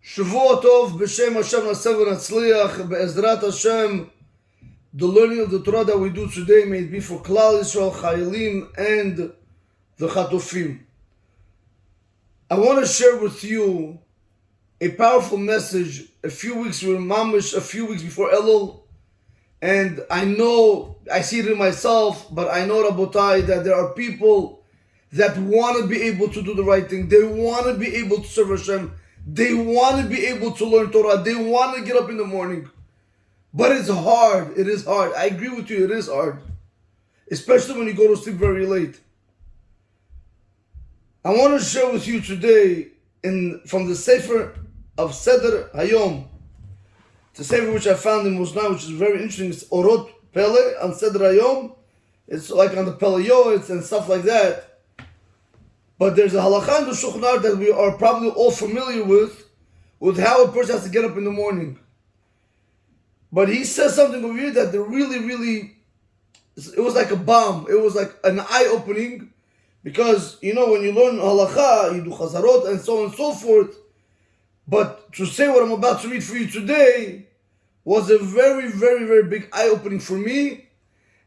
Shavua Tov b'Shem Hashem Nasev v'Natzliach be'ezrat Hashem. The learning of the Torah that we do today may it be for Klal Yisrael, Chayalim, and the Chatofim. I want to share with you a powerful message. A few weeks before Elul, and I know, I see it in myself, but I know, Rabotai, that there are people that want to be able to do the right thing. They want to be able to serve Hashem. They want to be able to learn Torah. They want to get up in the morning. But it's hard. It is hard. I agree with you. It is hard. Especially when you go to sleep very late. I want to share with you today from the Sefer of Seder Hayom. It's a Sefer which I found in Musna, which is very interesting. It's Orot Pele on Seder Hayom. It's like on the Pele Yoetz and stuff like that. But there's a halakha in the Shulchan Aruch that we are probably all familiar with how a person has to get up in the morning. But he says something over here that really, it was like a bomb. It was like an eye-opening, because, you know, when you learn halakha, you do chazarot and so on and so forth. But to say what I'm about to read for you today was a very big eye-opening for me,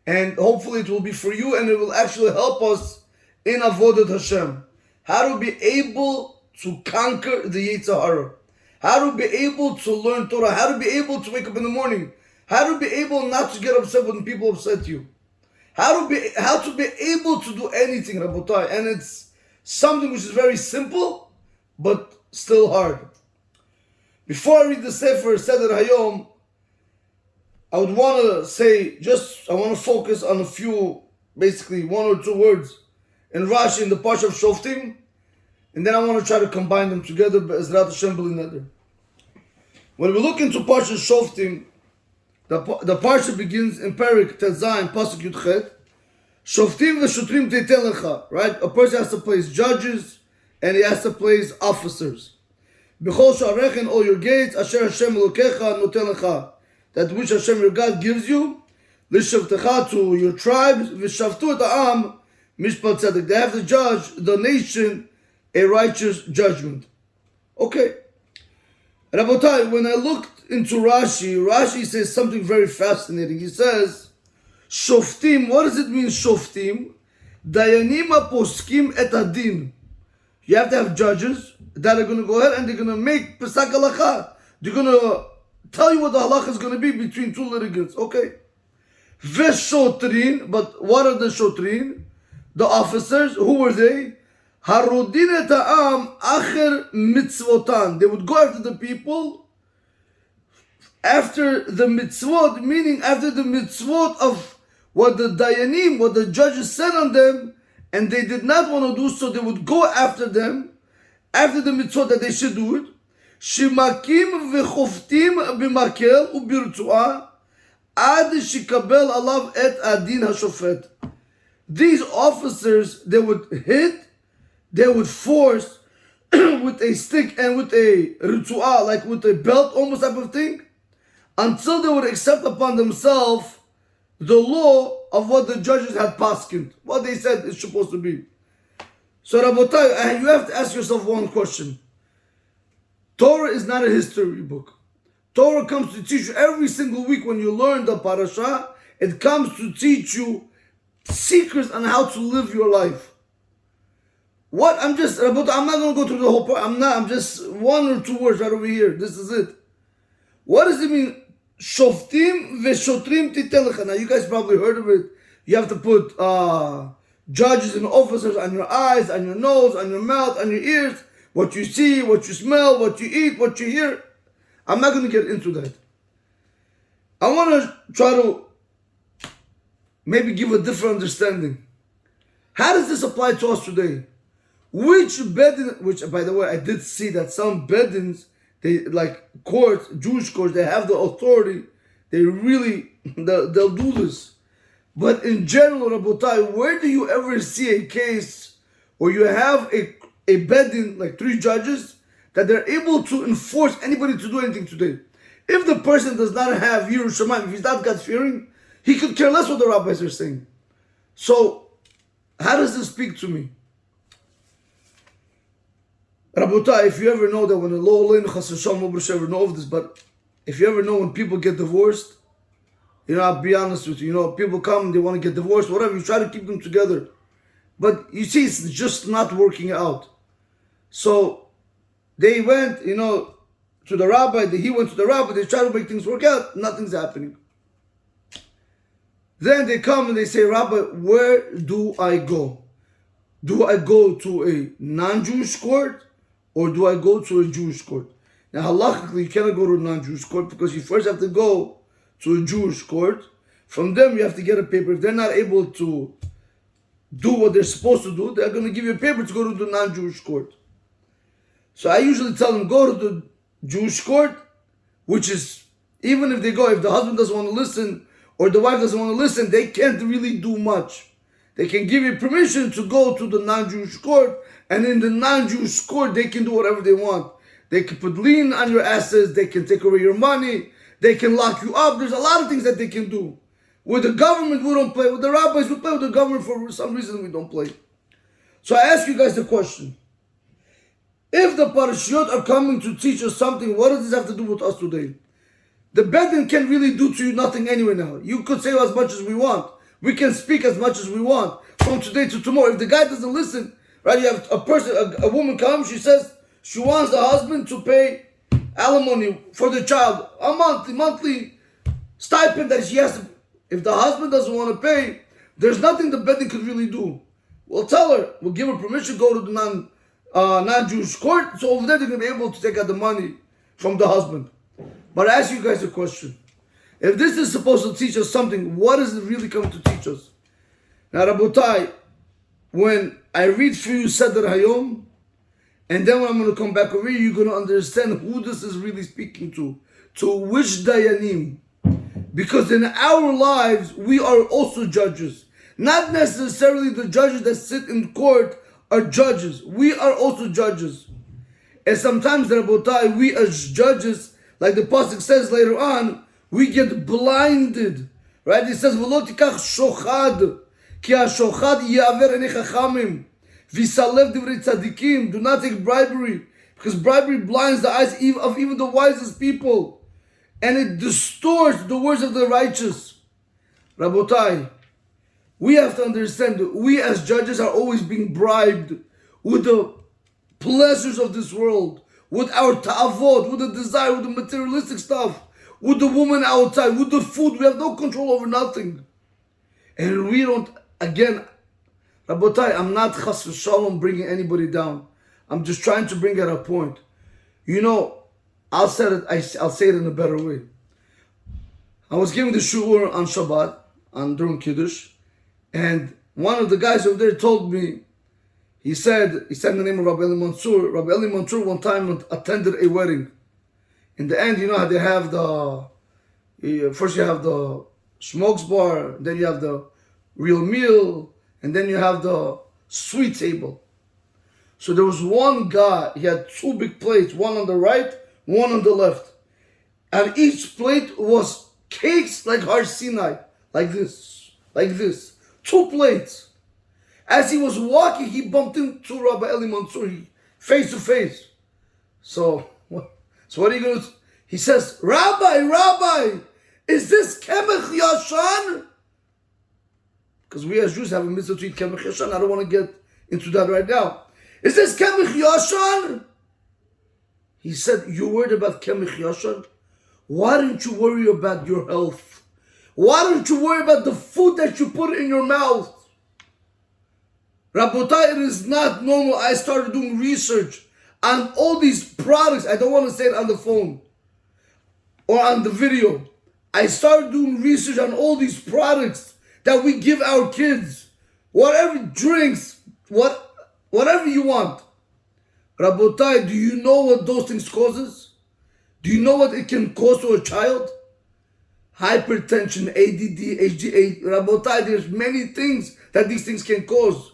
and hopefully it will be for you, and it will actually help us in Avodat Hashem. How to be able to conquer the Yetzer Hara. How to be able to learn Torah. How to be able to wake up in the morning. How to be able not to get upset when people upset you. How to be able to do anything, Rabotai. And it's something which is very simple, but still hard. Before I read the Sefer Seder Hayom, I would want to say, I want to focus on a few, basically one or two words in Rashi, in the Parsha of Shoftim, and then I want to try to combine them together, Be'ezrat Hashem B'li Neder. When we look into Parsha Shoftim, the Parsha begins in Perik Tezayin, Pasuk Yudchet, Shoftim v'shotrim teiten lecha, right? A person has to place judges, and he has to place officers. B'chol sha'arech, in all your gates, asher Hashem Elokecha noten lecha, that which Hashem your God gives you, l'shavtecha, to your tribes, v'shavtu et ha'am, Mishpat Tzedek. They have to judge the nation a righteous judgment. Okay. Rabotai, when I looked into Rashi says something very fascinating. He says, Shoftim, what does it mean, Shoftim? Dayanim poskim et adin. You have to have judges that are going to go ahead and they're going to make Pesak Halacha. They're going to tell you what the halacha is going to be between two litigants. Okay. Veshotrin, but what are the shotrin? The officers, who were they? Harudin et ha'am acher mitzvotan. They would go after the people after the mitzvot, meaning after the mitzvot of what the dayanim, what the judges said on them, and they did not want to do so. They would go after them, after the mitzvot that they should do it. Shimakim v'choftim b'makel u'birtuah ad shikabel alav et adin hashofet. These officers, they would hit, they would force with a stick and with a ritu'ah, like with a belt almost type of thing, until they would accept upon themselves the law of what the judges had paskined, what they said is supposed to be. So Rabotai, you have to ask yourself one question. Torah is not a history book. Torah comes to teach you every single week when you learn the parasha. It comes to teach you secrets on how to live your life. I'm not going to go through the whole part. I'm just one or two words right over here. This is it. What does it mean? Shoftim v'shotrim titen lecha. Now you guys probably heard of it. You have to put judges and officers on your eyes, on your nose, on your mouth, on your ears. What you see, what you smell, what you eat, what you hear. I'm not going to get into that. I want to try to maybe give a different understanding. How does this apply to us today? Which by the way, I did see that some bedins, they like courts, Jewish courts, they have the authority. They'll do this. But in general, Rabotai, where do you ever see a case where you have a bedin, like 3 judges, that they're able to enforce anybody to do anything today? If the person does not have Yirut Shamayim, if he's not God-fearing, he could care less what the rabbis are saying. So, how does this speak to me? Rabotai, if you ever know that when the law ever know of this, but if you ever know when people get divorced, I'll be honest with you, people come, they want to get divorced, whatever, you try to keep them together. But you see, it's just not working out. So they went, to the rabbi, he went to the rabbi, they try to make things work out, nothing's happening. Then they come and they say, Rabbi, where do I go? Do I go to a non-Jewish court or do I go to a Jewish court? Now, halachically, you cannot go to a non-Jewish court because you first have to go to a Jewish court. From them, you have to get a paper. If they're not able to do what they're supposed to do, they're going to give you a paper to go to the non-Jewish court. So I usually tell them, go to the Jewish court, which is, even if they go, if the husband doesn't want to listen or the wife doesn't want to listen, they can't really do much. They can give you permission to go to the non-Jewish court, and in the non-Jewish court, they can do whatever they want. They can put lien on your assets, they can take away your money, they can lock you up. There's a lot of things that they can do. With the government, we don't play. With the rabbis, we play. With the government, for some reason, we don't play. So I ask you guys the question. If the parashiyot are coming to teach us something, what does this have to do with us today? The Bedin can really do to you nothing anyway now. You could say as much as we want. We can speak as much as we want from today to tomorrow. If the guy doesn't listen, right, you have a woman comes, she says she wants the husband to pay alimony for the child, a monthly stipend that she has to. If the husband doesn't want to pay, there's nothing the Bedin could really do. We'll tell her, we'll give her permission to go to the non-Jewish court, so over there they're going to be able to take out the money from the husband. But I ask you guys a question. If this is supposed to teach us something, what is it really coming to teach us? Now, Rabotai, when I read for you Seder Hayom, and then when I'm going to come back over here, you're going to understand who this is really speaking to which Dayanim. Because in our lives, we are also judges. Not necessarily the judges that sit in court are judges. We are also judges. And sometimes, Rabotai, we as judges, like the pasuk says later on, we get blinded. Right? It says, "V'lo tikach shochad, ki ha-shochad yaver enei chachamim, v'salev divrei tzadikim." Do not take bribery, because bribery blinds the eyes of even the wisest people, and it distorts the words of the righteous. Rabotai, we have to understand that we as judges are always being bribed with the pleasures of this world, with our ta'avot, with the desire, with the materialistic stuff, with the woman outside, with the food. We have no control over nothing. And we don't, again, Rabotai, I'm not chas v'shalom bringing anybody down. I'm just trying to bring at a point. I'll say it in a better way. I was giving the shuur on Shabbat, during Kiddush, and one of the guys over there told me, he said the name of Rabbi Eli Mansour. Rabbi Eli Mansour one time attended a wedding. In the end, you know how they have first you have the smokes bar, then you have the real meal, and then you have the sweet table. So there was one guy, he had two big plates, one on the right, one on the left. And each plate was cakes like Har Sinai, like this. 2 plates. As he was walking, he bumped into Rabbi Eli Mansour, face to face. So what are you going to... He says, Rabbi, is this Kemech Yashan? Because we as Jews have a mitzvah to eat Kemech Yashan. I don't want to get into that right now. Is this Kemech Yashan? He said, you're worried about Kemech Yashan? Why don't you worry about your health? Why don't you worry about the food that you put in your mouth? Rabotai, it is not normal. I started doing research on all these products. I don't want to say it on the phone or on the video. I started doing research on all these products that we give our kids. Whatever drinks, whatever you want. Rabotai, do you know what those things causes? Do you know what it can cause to a child? Hypertension, ADD, HGA. Rabotai, there's many things that these things can cause.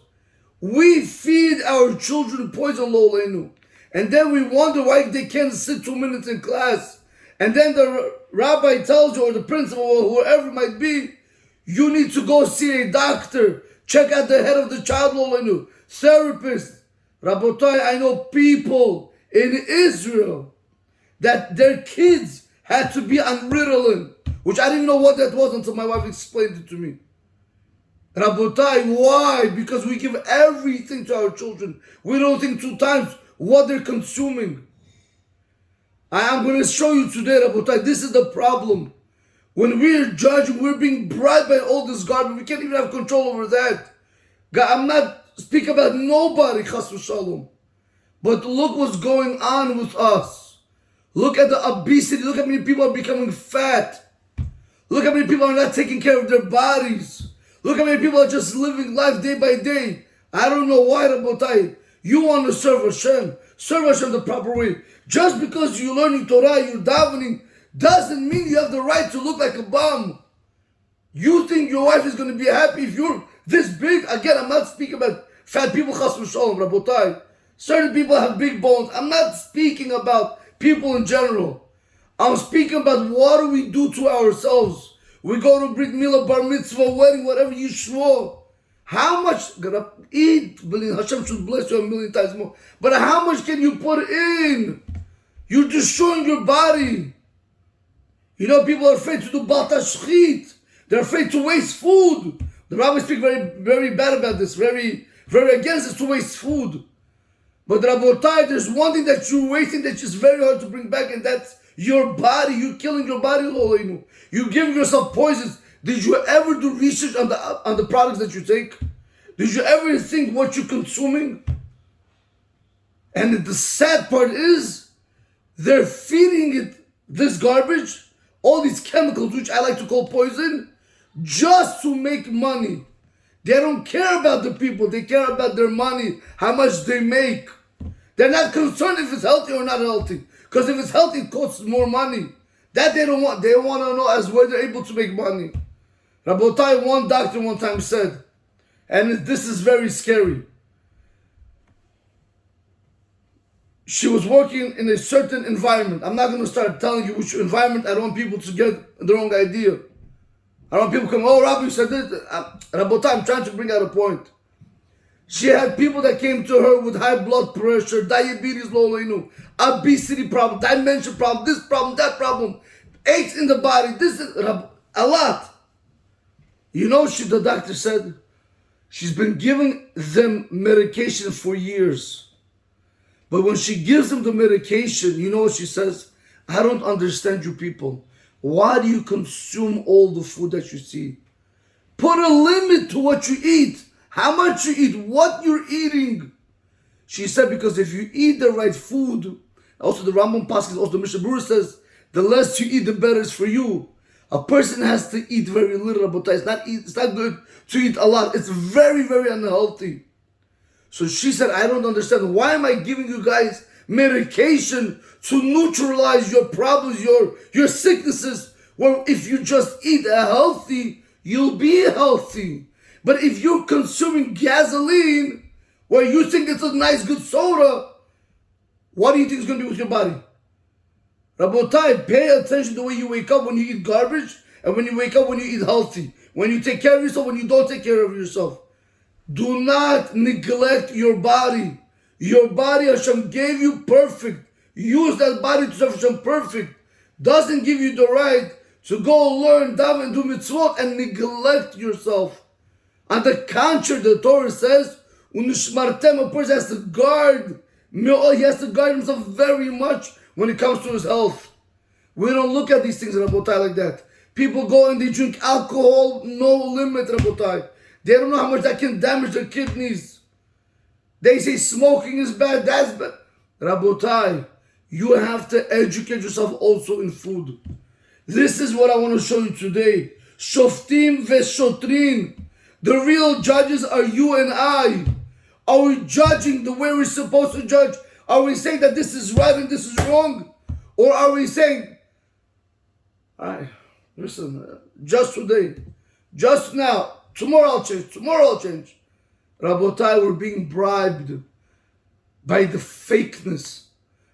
We feed our children poison, lo leinu. And then we wonder why they can't sit 2 minutes in class. And then the rabbi tells you, or the principal, or whoever it might be, you need to go see a doctor. Check out the head of the child, lo leinu. Therapist. Rabotai, I know people in Israel that their kids had to be on Ritalin, which I didn't know what that was until my wife explained it to me. Rabotai, why? Because we give everything to our children. We don't think two times what they're consuming. I am going to show you today, Rabotai, this is the problem. When we're judging, we're being bribed by all this garbage. We can't even have control over that. God, I'm not speaking about nobody, chas v'shalom. But look what's going on with us. Look at the obesity. Look how many people are becoming fat. Look how many people are not taking care of their bodies. Look how many people are just living life day by day. I don't know why, Rabotai. You want to serve Hashem the proper way. Just because you're learning Torah, you're davening, doesn't mean you have the right to look like a bum. You think your wife is going to be happy if you're this big? Again, I'm not speaking about fat people, chas v'shalom, Rabotai. Certain people have big bones. I'm not speaking about people in general. I'm speaking about what do we do to ourselves. We go to Brit Milah, Bar Mitzvah, wedding, whatever you swore. How much, gonna eat, Hashem should bless you a million times more. But how much can you put in? You're destroying your body. You know, people are afraid to do Bal Tashchit. They're afraid to waste food. The rabbis speak very, very bad about this, very, very against this, to waste food. But Rabotai, there's one thing that you're wasting that's just very hard to bring back, and that's your body. You're killing your body, Lolenu. You're giving yourself poisons. Did you ever do research on the products that you take? Did you ever think what you're consuming? And the sad part is, they're feeding it this garbage, all these chemicals, which I like to call poison, just to make money. They don't care about the people. They care about their money, how much they make. They're not concerned if it's healthy or not healthy. Because if it's healthy, it costs more money. That they don't want. They want to know as where they're able to make money. Rabotai, one doctor one time said, and this is very scary. She was working in a certain environment. I'm not going to start telling you which environment. I don't want people to get the wrong idea. I don't want people to come, oh, Rabbi, you said this. Rabotai, I'm trying to bring out a point. She had people that came to her with high blood pressure, diabetes, obesity problem, dementia problem, this problem, that problem, aches in the body. This is a lot. You know, the doctor said she's been giving them medication for years. But when she gives them the medication, you know what she says? I don't understand you people. Why do you consume all the food that you see? Put a limit to what you eat. How much you eat, what you're eating. She said, because if you eat the right food, also the Rambam Paschal, also the Mishnah Berurah says, the less you eat, the better it's for you. A person has to eat very little, but it's not good to eat a lot. It's very, very unhealthy. So she said, I don't understand. Why am I giving you guys medication to neutralize your problems, your sicknesses? Well, if you just eat healthy, you'll be healthy. But if you're consuming gasoline, where you think it's a nice, good soda, what do you think is going to be with your body? Rabotai, pay attention to the way you wake up when you eat garbage, and when you wake up when you eat healthy. When you take care of yourself, when you don't take care of yourself. Do not neglect your body. Your body, Hashem gave you perfect. Use that body to serve Hashem perfect. Doesn't give you the right to go learn, daven, and do mitzvot and neglect yourself. On the contrary, the Torah says, a person has to guard. He has to guard himself very much when it comes to his health. We don't look at these things, Rabotai, like that. People go and they drink alcohol, no limit, Rabotai. They don't know how much that can damage their kidneys. They say smoking is bad, that's bad. Rabotai, you have to educate yourself also in food. This is what I want to show you today. Shoftim veshotrin. The real judges are you and I. Are we judging the way we're supposed to judge? Are we saying that this is right and this is wrong? Or are we saying, all right, listen, just today, just now, tomorrow I'll change. Rabotai, we're being bribed by the fakeness,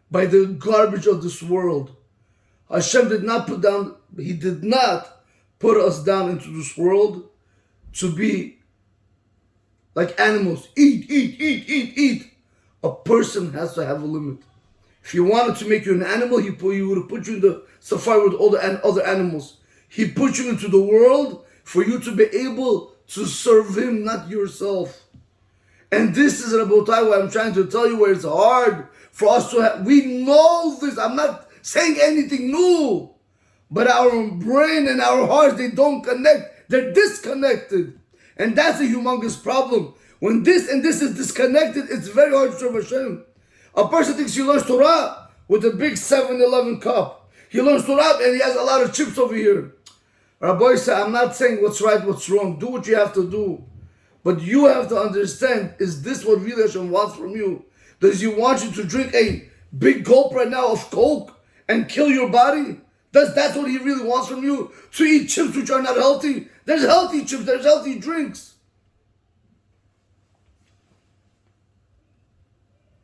by the garbage of this world. Hashem did not put us down into this world to be like animals. Eat. A person has to have a limit. If he wanted to make you an animal, he would have put you in the safari with all the other animals. He put you into the world for you to be able to serve him, not yourself. And this is, Rabotai, what I'm trying to tell you, where it's hard for us to have. We know this. I'm not saying anything new. But our brain and our hearts, they don't connect. They're disconnected. And that's a humongous problem. When this and this is disconnected, it's very hard to serve Hashem. A person thinks he learns Torah with a big 7-Eleven cup. He learns Torah and he has a lot of chips over here. Rabbi said, I'm not saying what's right, what's wrong. Do what you have to do. But you have to understand, is this what really Hashem wants from you? Does he want you to drink a big gulp right now of Coke and kill your body? That's what he really wants from you? To eat chips which are not healthy? There's healthy chips, there's healthy drinks.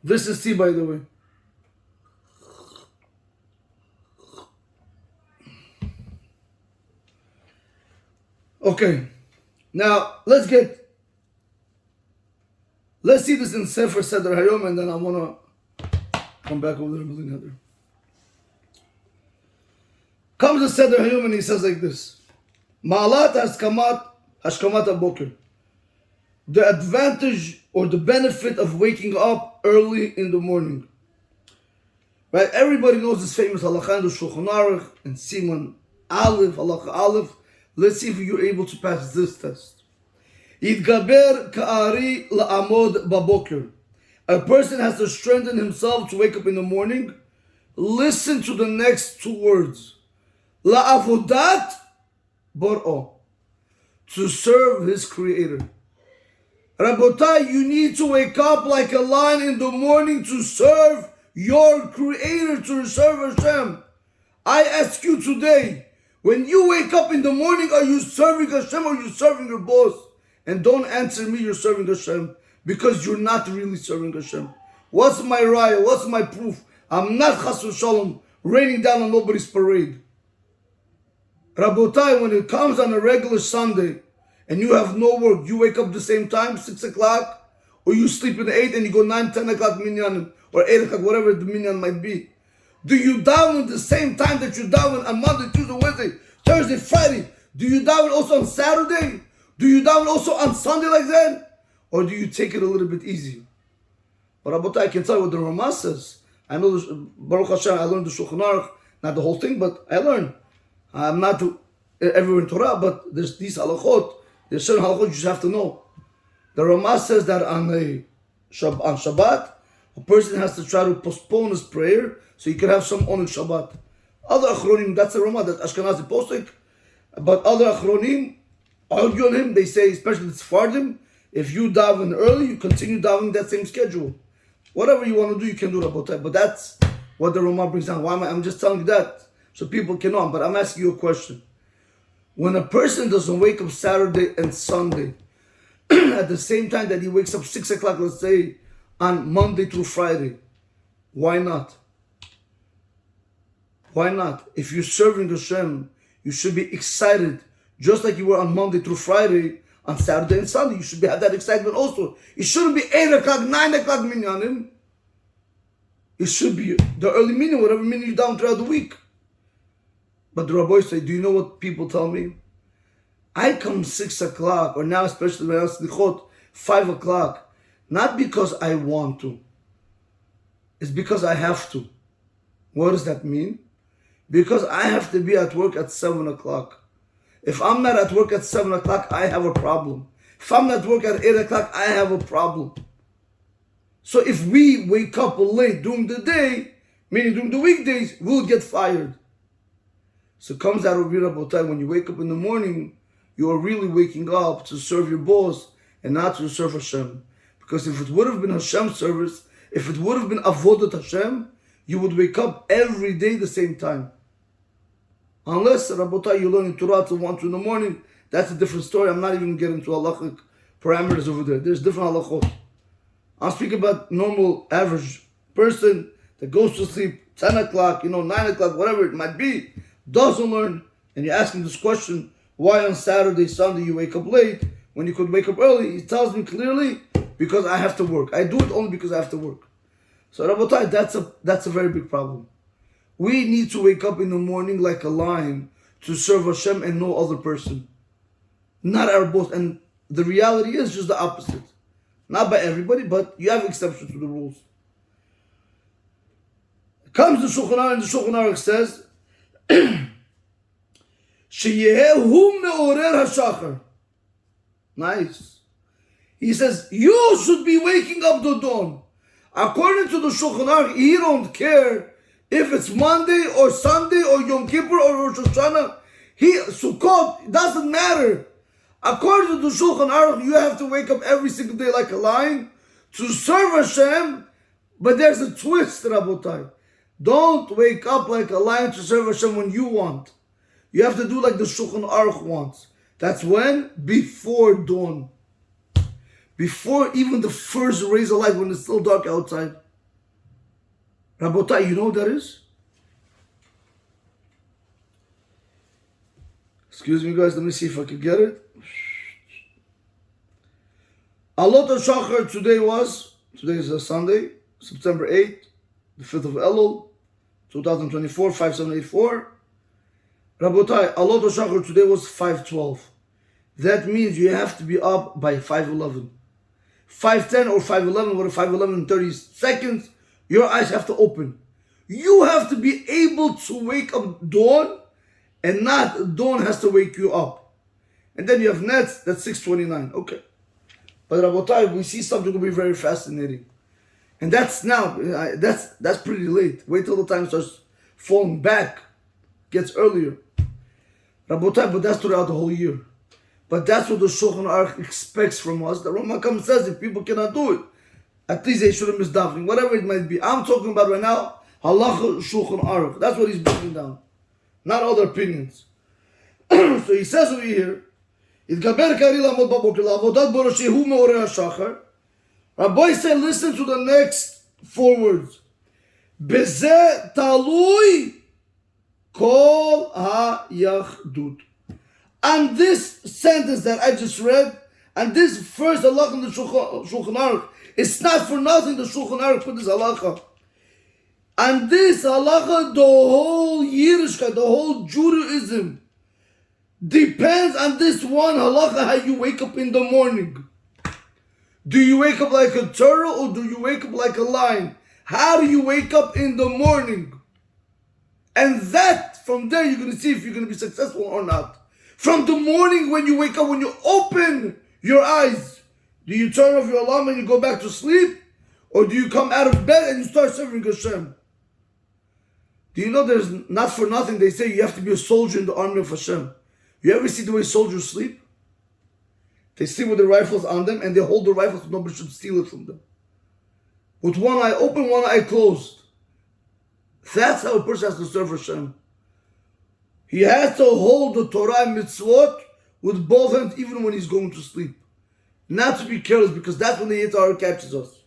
This is tea, by the way. Okay, now let's see this in Sefer Seder Hayom, and then I want to come back over there and bring another. Comes the Seder Hayom and he says like this: Ma'alat hashkamat haboker. The advantage or the benefit of waking up early in the morning. Right? Everybody knows this famous halakha in the Shulchan Aruch and Siman Aleph, halakha Aleph. Let's see if you're able to pass this test. Yitgaber ka'ari la'amod baboker. A person has to strengthen himself to wake up in the morning. Listen to the next two words. La'avodat bor'o. To serve his creator. Rabotai, you need to wake up like a lion in the morning to serve your creator, to serve Hashem. I ask you today, when you wake up in the morning, are you serving Hashem or are you serving your boss? And don't answer me, you're serving Hashem, because you're not really serving Hashem. What's my raya? What's my proof? I'm not chas v'shalom raining down on nobody's parade. Rabotai, when it comes on a regular Sunday, and you have no work, you wake up the same time, 6 o'clock, or you sleep at 8 and you go 9, 10 o'clock minyan, or 8 o'clock, whatever the minyan might be. Do you daven the same time that you daven on Monday, Tuesday, Wednesday, Thursday, Friday? Do you daven also on Saturday? Do you daven also on Sunday like that? Or do you take it a little bit easy? But Rabotai, I can tell you what the Ramah says. I know, Baruch Hashem, I learned the Shulchan Aruch, not the whole thing, but I learned. I'm not everywhere in Torah, but there's these halachot. There's certain halachot you just have to know. The Ramah says that on Shabbat, a person has to try to postpone his prayer so he can have some on Shabbat. Other Achronim, that's the Ramah, that's Ashkenazi postic. But other Achronim argue on him. They say, especially the Sephardim, if you daven early, you continue davening that same schedule. Whatever you want to do, you can do Rabotai. But that's what the Ramah brings down. Why am I'm just telling you that so people can know. But I'm asking you a question. When a person doesn't wake up Saturday and Sunday at the same time that he wakes up 6 o'clock, let's say, on Monday through Friday, why not? Why not? If you're serving Hashem, you should be excited, just like you were on Monday through Friday, on Saturday and Sunday. You should have that excitement also. It shouldn't be 8 o'clock, 9 o'clock minyanim. It should be the early minyan, whatever minyan you're down throughout the week. But the rabbis say, do you know what people tell me? I come 6 o'clock, or now especially when I was slichot, 5 o'clock, not because I want to. It's because I have to. What does that mean? Because I have to be at work at 7 o'clock. If I'm not at work at 7 o'clock, I have a problem. If I'm not at work at 8 o'clock, I have a problem. So if we wake up late during the day, meaning during the weekdays, we'll get fired. So it comes out of Rabotai, when you wake up in the morning, you are really waking up to serve your boss and not to serve Hashem. Because if it would have been Hashem's service, if it would have been Avodat Hashem, you would wake up every day the same time. Unless, Rabotai, you learn in Torah till 1, 2 in the morning, that's a different story. I'm not even getting into halachic parameters over there. There's different halachot. I'm speaking about normal, average person that goes to sleep 10 o'clock, 9 o'clock, whatever it might be, doesn't learn, and you're asking this question, why on Saturday, Sunday you wake up late when you could wake up early? He tells me clearly, because I have to work. I do it only because I have to work. So Rabotai, that's a very big problem. We need to wake up in the morning like a lion to serve Hashem and no other person. Not our boss. And the reality is just the opposite. Not by everybody, but you have exceptions to the rules. Comes the Shulchan Aruch, and the Shulchan Aruch says, Sheyehu me'orer hashachar. Nice. He says, you should be waking up the dawn. According to the Shulchan Aruch, he don't care if it's Monday or Sunday or Yom Kippur or Rosh Hashanah. Sukkot, it doesn't matter. According to the Shulchan Aruch, you have to wake up every single day like a lion to serve Hashem. But there's a twist, Rabotai. Don't wake up like a lion to serve Hashem when you want. You have to do like the Shulchan Aruch wants. That's when? Before dawn. Before even the first rays of light, when it's still dark outside. Rabotai, you know what that is? Excuse me guys, let me see if I can get it. Alot HaShachar today is a Sunday, September 8th, the 5th of Elul, 2024, 5784. Rabotai, Alot HaShachar today was 5:12. That means you have to be up by 5:11. 5:10 or 5:11, what 5:11 in 30 seconds, your eyes have to open. You have to be able to wake up dawn, and not dawn has to wake you up. And then you have nets, that's 6:29. Okay. But Rabotai, we see something will be very fascinating. And that's now, that's pretty late. Wait till the time starts falling back, gets earlier. Rabotai, but that's throughout the whole year. But that's what the Shulchan Aruch expects from us. The Rambam comes says if people cannot do it, at least they shouldn't miss davening, whatever it might be. I'm talking about right now, Halacha Shulchan Aruch. That's what he's breaking down. Not other opinions. So he says over here, Itgaber kari lamod baboker la'avodat bo shehu me'oreh hashachar. Rabbi said, listen to the next 4 words. Bezeh talui kol ha'yachdut. And this sentence that I just read, and this first halakha in the Shulchan Aruch, it's not for nothing the Shulchan Aruch put this halakha. And this halakha, the whole Yiddishkeit, the whole Judaism, depends on this one halakha, how you wake up in the morning. Do you wake up like a turtle or do you wake up like a lion? How do you wake up in the morning? And that, from there, you're going to see if you're going to be successful or not. From the morning when you wake up, when you open your eyes, do you turn off your alarm and you go back to sleep? Or do you come out of bed and you start serving Hashem? Do you know there's not for nothing they say you have to be a soldier in the army of Hashem? You ever see the way soldiers sleep? They sleep with their rifles on them and they hold the rifles so nobody should steal it from them. With one eye open, one eye closed. That's how a person has to serve Hashem. He has to hold the Torah and mitzvot with both hands even when he's going to sleep. Not to be careless, because that's when the Yitzhar catches us.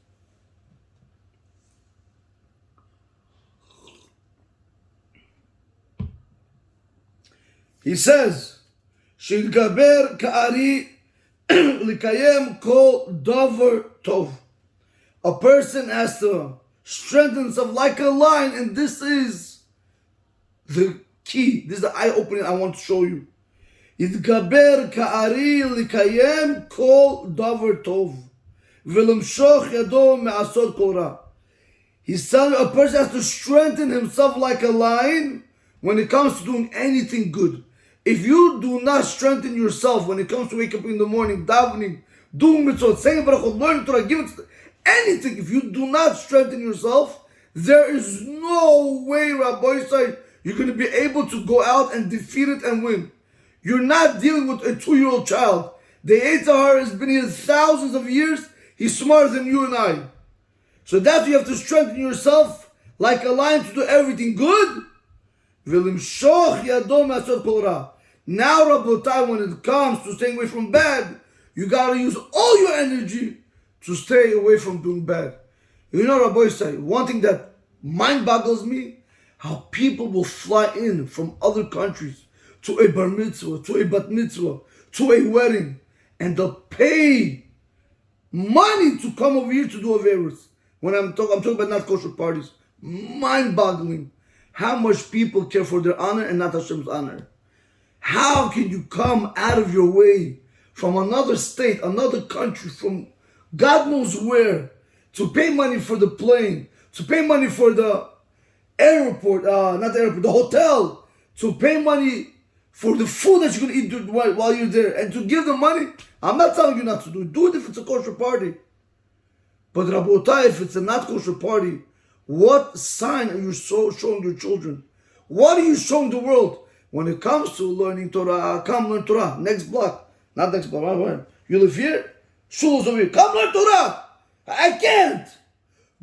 He says, Shilgaber ka'ari likayem kol davar tov. A person has to strengthen himself like a lion, and this is the key. This is the eye-opening I want to show you. Yitgaber ka'ari likayem kol davar tov v'lemshoch yado me'asot kol ra. He's telling you a person has to strengthen himself like a lion when it comes to doing anything good. If you do not strengthen yourself when it comes to wake up in the morning, davening, doing mitzvot, saying barachot, learning Torah, giving anything, if you do not strengthen yourself, there is no way, Rabbi said, you're going to be able to go out and defeat it and win. You're not dealing with a 2-year-old child. The Yitzhar has been here thousands of years. He's smarter than you and I. So that's why you have to strengthen yourself like a lion to do everything good. Now, Rabotai, when it comes to staying away from bad, you got to use all your energy to stay away from doing bad. You know, Rabbi say, one thing that mind boggles me, how people will fly in from other countries to a bar mitzvah, to a bat mitzvah, to a wedding, and they'll pay money to come over here to do Averos. When I'm talking about not kosher parties. Mind-boggling how much people care for their honor and not Hashem's honor. How can you come out of your way from another state, another country, from God knows where, to pay money for the plane, to pay money for the airport, not the airport, the hotel, to pay money for the food that you're going to eat while you're there, and to give them money? I'm not telling you not to do it. Do it if it's a kosher party. But Rabotai, if it's a not kosher party, what sign are you showing your children? What are you showing the world? When it comes to learning Torah, come learn Torah. Next block. Not next block. Right. You live here? Shul is over here. Come learn Torah. I can't.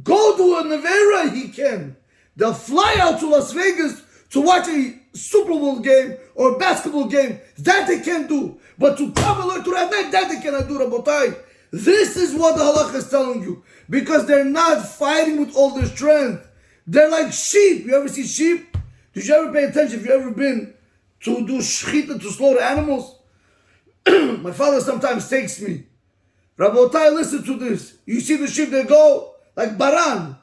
Go to a Nevera, he can. They'll fly out to Las Vegas to watch a Super Bowl game or a basketball game. That they can do. But to come and learn Torah, that they cannot do, Rabotai. This is what the halakha is telling you. Because they're not fighting with all their strength. They're like sheep. You ever see sheep? Did you ever pay attention? Have you ever been to do shechita, to slaughter animals? My father sometimes takes me. Rabotai, listen to this. You see the sheep, they go like baran.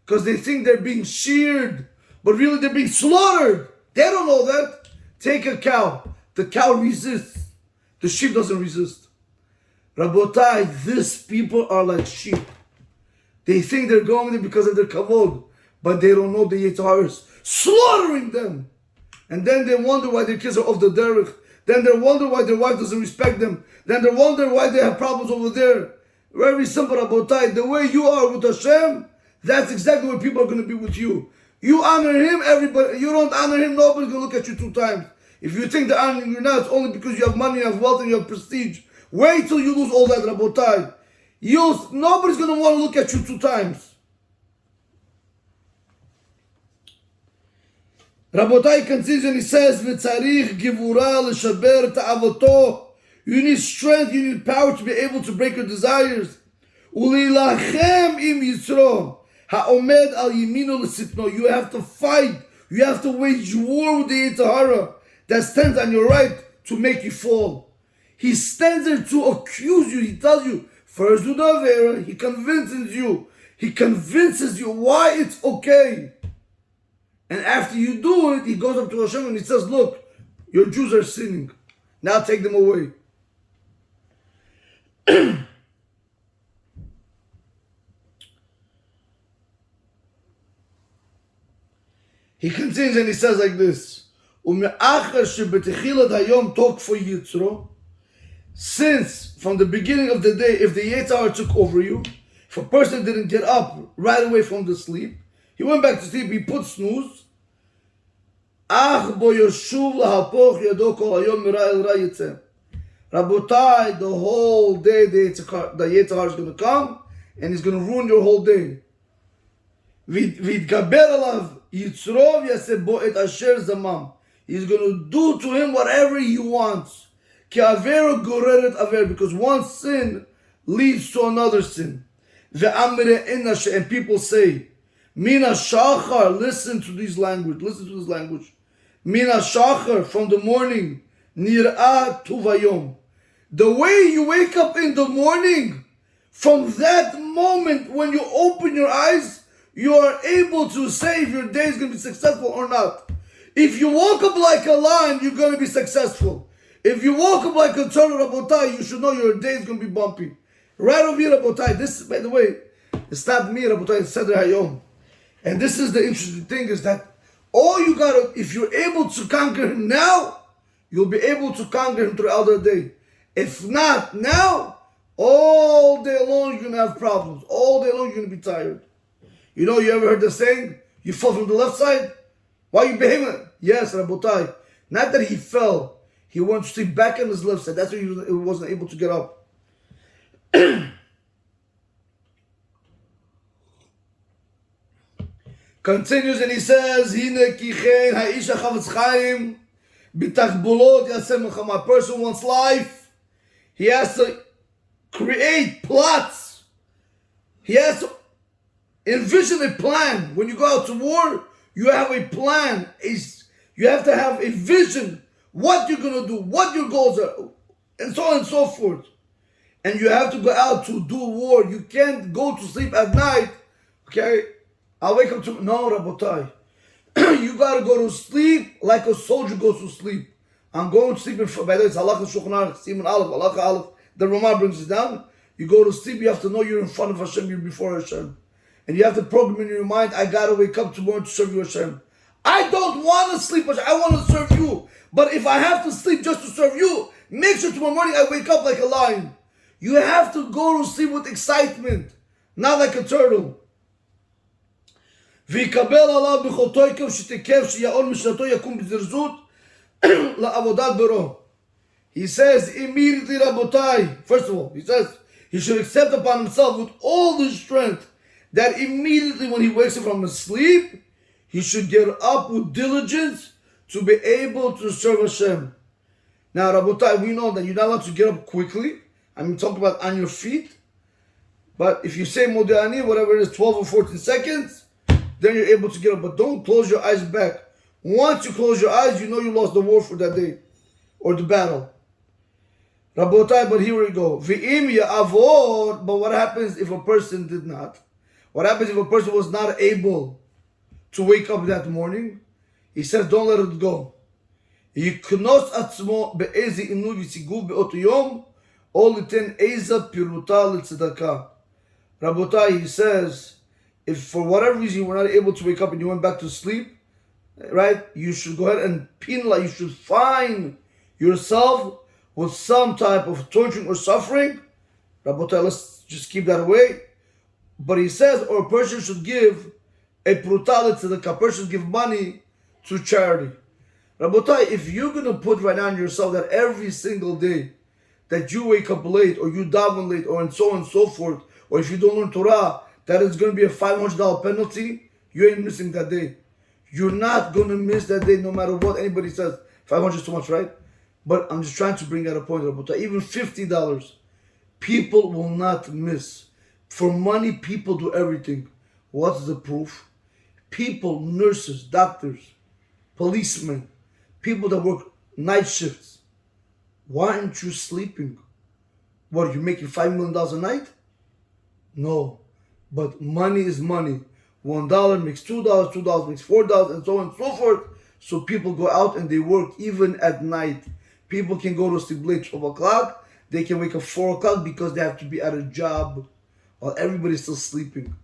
Because they think they're being sheared. But really they're being slaughtered. They don't know that. Take a cow. The cow resists. The sheep doesn't resist. Rabotai, these people are like sheep. They think they're going there because of their kavod. But they don't know the Yitzharis slaughtering them. And then they wonder why their kids are off the derech. Then they wonder why their wife doesn't respect them. Then they wonder why they have problems over there. Very simple, Rabotai. The way you are with Hashem, that's exactly what people are going to be with you. You honor Him, everybody. You don't honor Him, nobody's going to look at you 2 times. If you think they're honoring you now, it's only because you have money, you have wealth, and you have prestige. Wait till you lose all that, Rabotai. Nobody's going to want to look at you 2 times. Rabotai continues and he says, "V'tzarich givura l'shaber ta'avoto." You need strength, you need power to be able to break your desires. U'lilachem im yisro ha'omed al yimino l'sitno. You have to fight. You have to wage war with the Yitzhara that stands on your right to make you fall. He stands there to accuse you. He tells you, first do the Avera. He convinces you. He convinces you why it's okay. And after you do it, he goes up to Hashem and he says, look, your Jews are sinning. Now take them away. He continues and he says like this. Since from the beginning of the day, if the Yetzirah took over you, if a person didn't get up right away from the sleep, he went back to sleep, he put snooze. Rabotai, the whole day the Yetzirah is going to come and he's going to ruin your whole day. He's going to do to him whatever he wants. Because one sin leads to another sin. And people say, Mina Shachar, listen to this language. Mina Shachar, from the morning, Nir'ah Tuvayom. The way you wake up in the morning, from that moment when you open your eyes, you are able to say if your day is going to be successful or not. If you walk up like a lion, you're going to be successful. If you walk up like a turtle, Rabotai, you should know your day is going to be bumpy. Right over here, Rabotai, this, by the way, it's not me, Rabotai, it's Seder Hayom. And this is the interesting thing, is that all you gotta, if you're able to conquer him now, you'll be able to conquer him throughout the day. If not now, all day long you're gonna have problems. All day long you're gonna be tired. You know, you ever heard the saying, you fell from the left side? Why are you behaving? Yes, Rabotai. Not that he fell. He went to sleep back on his left side. That's why he wasn't able to get up. Continues and he says, Hine kichen ha'isha chavetz chaim b'tachbulot yaseh melchama. A person wants life. He has to create plots. He has to envision a plan. When you go out to war, you have a plan. You have to have a vision. What you're going to do, what your goals are, and so on and so forth. and you have to go out to do war, you can't go to sleep at night, okay? I'll wake up to, no, Rabotai. You gotta go to sleep like a soldier goes to sleep. I'm going to sleep, by the way, it's Halakha Shulchan Aruch, Siman Aleph, Halakha Aleph, the Ramah brings it down. You go to sleep, you have to know you're in front of Hashem, you're before Hashem. And you have to program in your mind, I gotta wake up tomorrow to serve you, Hashem. I don't want to sleep, Hashem. I want to serve you. But if I have to sleep just to serve you, make sure tomorrow morning I wake up like a lion. You have to go to sleep with excitement, not like a turtle. ויקבל עליו בכותו עקב שתקף שיעון משנתו יקום בזרזות לעבודת ברו. He says immediately, Rabotai, first of all, he says he should accept upon himself with all the strength that immediately when he wakes up from his sleep, he should get up with diligence to be able to serve Hashem. Now, Rabotai, we know that you're not allowed to get up quickly. I mean, talk about on your feet. But if you say Modani, whatever it is, 12 or 14 seconds, then you're able to get up. But don't close your eyes back. Once you close your eyes, you know you lost the war for that day or the battle. Rabotai, but here we go. V'im ya'avor, but what happens if a person did not? What happens if a person was not able to wake up that morning? He says, don't let it go. Yiknos atzmo be'ezi inu v'sigu be'otu yom o liten eza piruta l'tzedakah. Rabotai, he says, if for whatever reason you were not able to wake up and you went back to sleep, right, you should go ahead and penalize, you should fine yourself with some type of torturing or suffering. Rabotai, let's just keep that away. But he says, or a person should give a pruta l'tzedakah, a person should give money to charity. Rabotai, if you're going to put right on yourself that every single day that you wake up late or you daven late or and so on and so forth, or if you don't learn Torah, that is going to be a $500 penalty, you ain't missing that day. You're not going to miss that day no matter what anybody says. 500 is too much, right? But I'm just trying to bring out a point, Rabotai. Even $50, people will not miss. For money, people do everything. What's the proof? People, nurses, doctors, policemen, people that work night shifts. Why aren't you sleeping? What, are you making $5 million a night? No. But money is money. $1 makes $2, $2 makes $4, and so on and so forth. So people go out and they work even at night. People can go to sleep late, 12 o'clock. They can wake up 4 o'clock because they have to be at a job while everybody's still sleeping.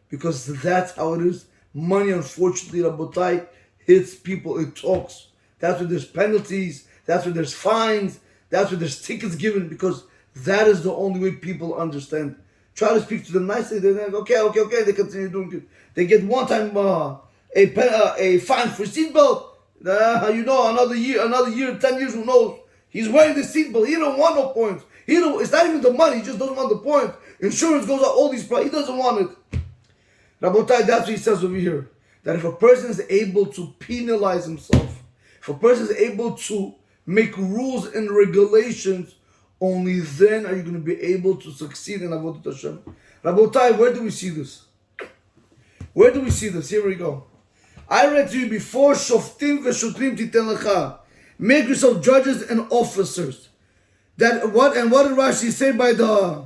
Because that's how it is. Money, unfortunately, Rabotai, hits people. It talks. That's where there's penalties. That's where there's fines. That's where there's tickets given. Because that is the only way people understand. Try to speak to them nicely. They're like, okay. They continue doing it. They get one time a fine for seatbelt. Another year, 10 years, who knows? He's wearing the seatbelt. He don't want no points. It's not even the money. He just doesn't want the points. Insurance goes out, all these prices. He doesn't want it. Rabotai, that's what he says over here. That if a person is able to penalize himself, if a person is able to make rules and regulations, only then are you going to be able to succeed in Avodat Hashem. Rabotai, where do we see this? Where do we see this? Here we go. I read to you before, Shoftim v'shotrim titen lecha. Make yourself judges and officers. What did Rashi say by the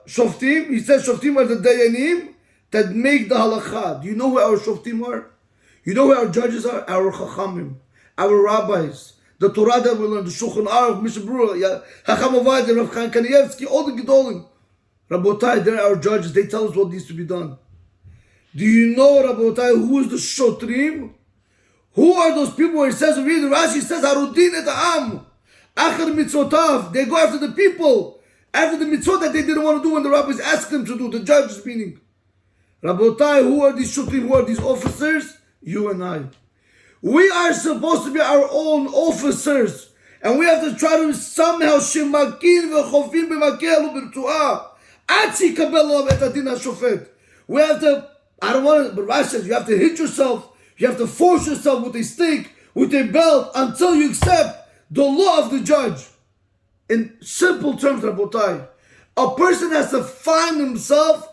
Shoftim? He says Shoftim are the Dayanim that make the halacha. Do you know who our Shoftim are? You know who our judges are? Our Chachamim, our rabbis. The Torah that we learn, the Shulchan Aruch, Mishnah Berurah, Chacham Avad, Rav Chaim Igal, all the Gedolim. Rabotai, they're our judges. They tell us what needs to be done. Do you know, Rabotai, who is the Shotrim? Who are those people where it says, read the Rashi says, Harudin et ha'am, Achar mitzvotav. They go after the people, after the mitzvot that they didn't want to do when the rabbis asked them to do, the judges meaning. Rabotai, who are these Shotrim? Who are these officers? You and I. We are supposed to be our own officers, and we have to try to somehow shemakin v'chofim b'makelu b'rtuah atzi kabel et adin hashofet. We have to, I don't want to, but Rashi says you have to hit yourself, you have to force yourself with a stick, with a belt, until you accept the law of the judge. In simple terms, Rabotai, a person has to find himself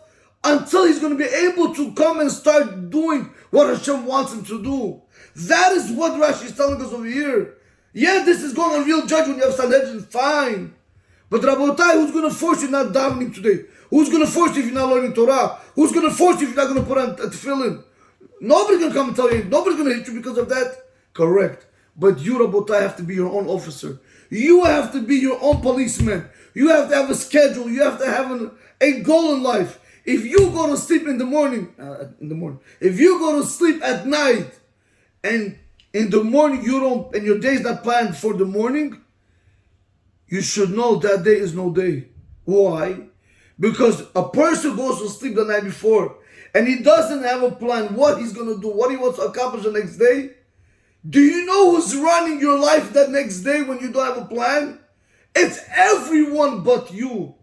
until he's going to be able to come and start doing what Hashem wants him to do. That is what Rashi is telling us over here. Yeah, this is going on real judge when you have Sanhedrin, fine. But Rabotai, who's going to force you not davening today? Who's going to force you if you're not learning Torah? Who's going to force you if you're not going to put on tefillin? Nobody's going to come and tell you. Nobody's going to hit you because of that. Correct. But you, Rabotai, have to be your own officer. You have to be your own policeman. You have to have a schedule. You have to have a goal in life. If you go to sleep in the morning, if you go to sleep at night, and in the morning and your day is not planned for the morning, you should know that day is no day. Why? Because a person goes to sleep the night before and he doesn't have a plan what he's going to do, what he wants to accomplish the next day. Do you know who's running your life that next day when you don't have a plan? It's everyone but you.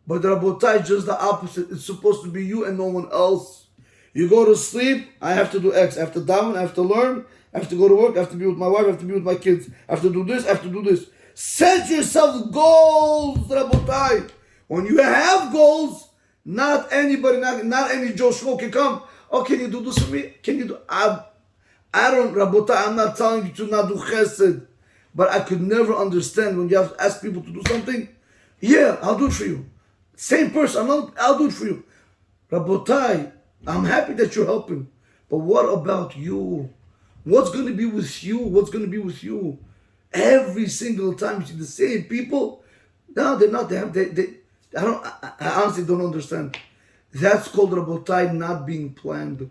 But Rabotai, just the opposite. It's supposed to be you and no one else. You go to sleep, I have to do X. I have to daven, I have to learn, I have to go to work, I have to be with my wife, I have to be with my kids. I have to do this, I have to do this. Set yourself goals, Rabotai. When you have goals, not anybody, not any Joe Schmo can come. Oh, can you do this for me? Can you do? I don't, Rabotai, I'm not telling you to not do chesed. But I could never understand when you have to ask people to do something. Yeah, I'll do it for you. Same person, I'll do it for you. Rabotai, I'm happy that you're helping. But what about you? What's going to be with you? What's going to be with you? Every single time you see the same people, no, they're not. I honestly don't understand. That's called Rabotai not being planned.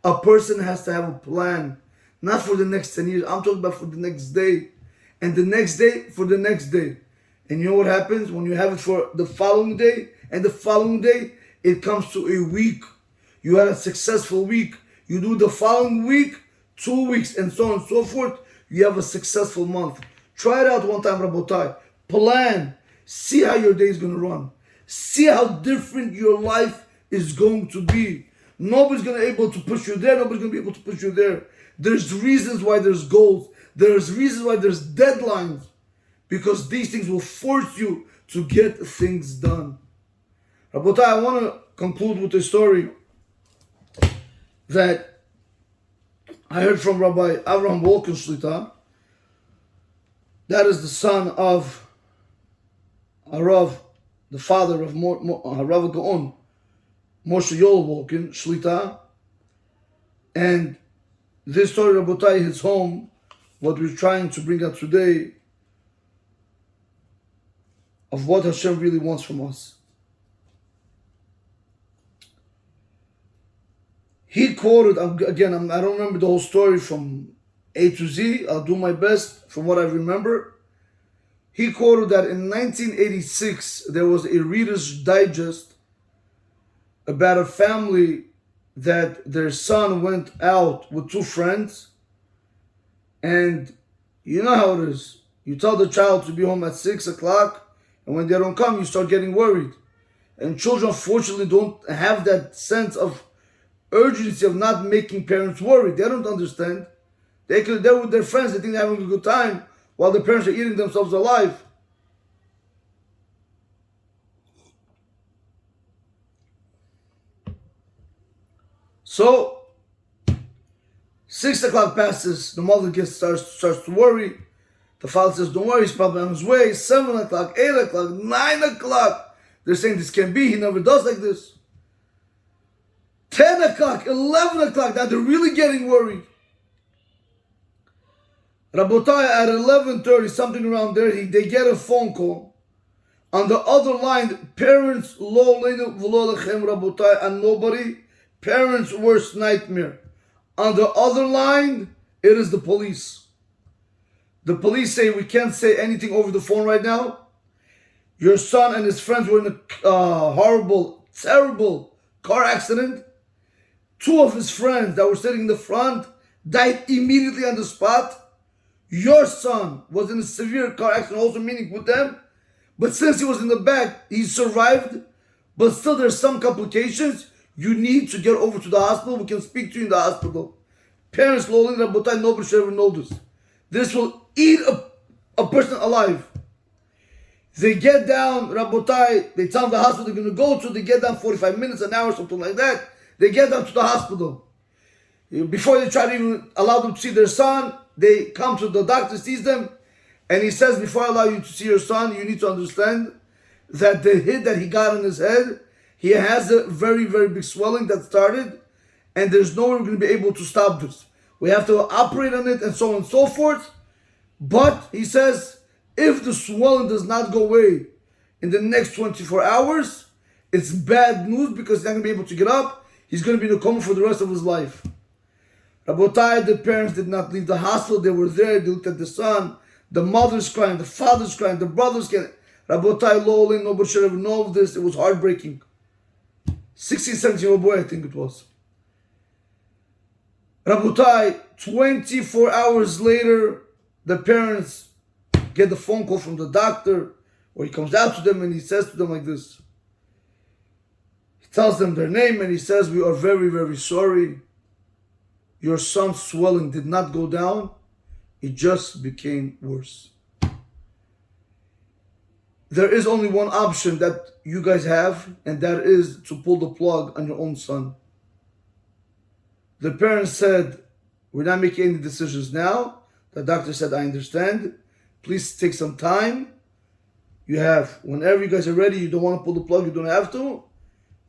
A person has to have a plan, not for the next 10 years. I'm talking about for the next day, and the next day for the next day. And you know what happens when you have it for the following day, and the following day it comes to a week. You had a successful week. You do the following week, 2 weeks, and so on and so forth. You have a successful month. Try it out one time, Rabotai. Plan. See how your day is going to run. See how different your life is going to be. Nobody's going to be able to push you there. Nobody's going to be able to push you there. There's reasons why there's goals. There's reasons why there's deadlines. Because these things will force you to get things done. Rabotai, I want to conclude with a story that I heard from Rabbi Avraham Wolkenschlita. That is the son of Rav, the father of Rav Gaon, Moshe Yoel Wolken Shlita. And this story, Rabotai, hits home what we're trying to bring out today of what Hashem really wants from us. He quoted, again, I don't remember the whole story from A to Z. I'll do my best from what I remember. He quoted that in 1986, there was a Reader's Digest about a family that their son went out with two friends. And you know how it is. You tell the child to be home at 6 o'clock, and when they don't come, you start getting worried. And children, unfortunately, don't have that sense of urgency of not making parents worried. They don't understand. They're with their friends, they think they're having a good time, while the parents are eating themselves alive. So, 6 o'clock passes, the mother starts to worry. The father says, don't worry, he's probably on his way. 7 o'clock, 8 o'clock, 9 o'clock. They're saying this can't be, he never does like this. 10 o'clock, 11 o'clock, now they're really getting worried. Rabotai, at 11:30, something around there, they get a phone call. On the other line, parents, lo leinu v'lo lechem, Rabotai, and nobody. Parents' worst nightmare. On the other line, it is the police. The police say, we can't say anything over the phone right now. Your son and his friends were in a horrible, terrible car accident. 2 of his friends that were sitting in the front died immediately on the spot. Your son was in a severe car accident, also meaning with them. But since he was in the back, he survived. But still there's some complications. You need to get over to the hospital. We can speak to you in the hospital. Parents, Lolin, Rabotai, nobody should ever know this. This will eat a person alive. They get down, Rabotai, they tell them the hospital they're going to go to. They get down 45 minutes, an hour, something like that. They get down to the hospital. Before they try to even allow them to see their son, they come to the doctor, sees them, And he says, before I allow you to see your son, you need to understand that the hit that he got on his head, he has a very, very big swelling that started, and there's no way we're going to be able to stop this. We have to operate on it and so on and so forth. But he says, if the swelling does not go away in the next 24 hours, it's bad news because he's not going to be able to get up. He's going to be in a coma for the rest of his life. Rabotai, the parents did not leave the hospital. They were there. They looked at the son. The mother's crying. The father's crying. The brother's crying. Rabotai, Lolin, nobody should have known this. It was heartbreaking. 16, 17-year-old boy, I think it was. Rabotai, 24 hours later, the parents get the phone call from the doctor, where he comes out to them and he says to them like this. He tells them their name and he says, we are very, very sorry. Your son's swelling did not go down. It just became worse. There is only one option that you guys have, and that is to pull the plug on your own son. The parents said, we're not making any decisions now. The doctor said, I understand. Please take some time. You have, whenever you guys are ready, you don't want to pull the plug, you don't have to.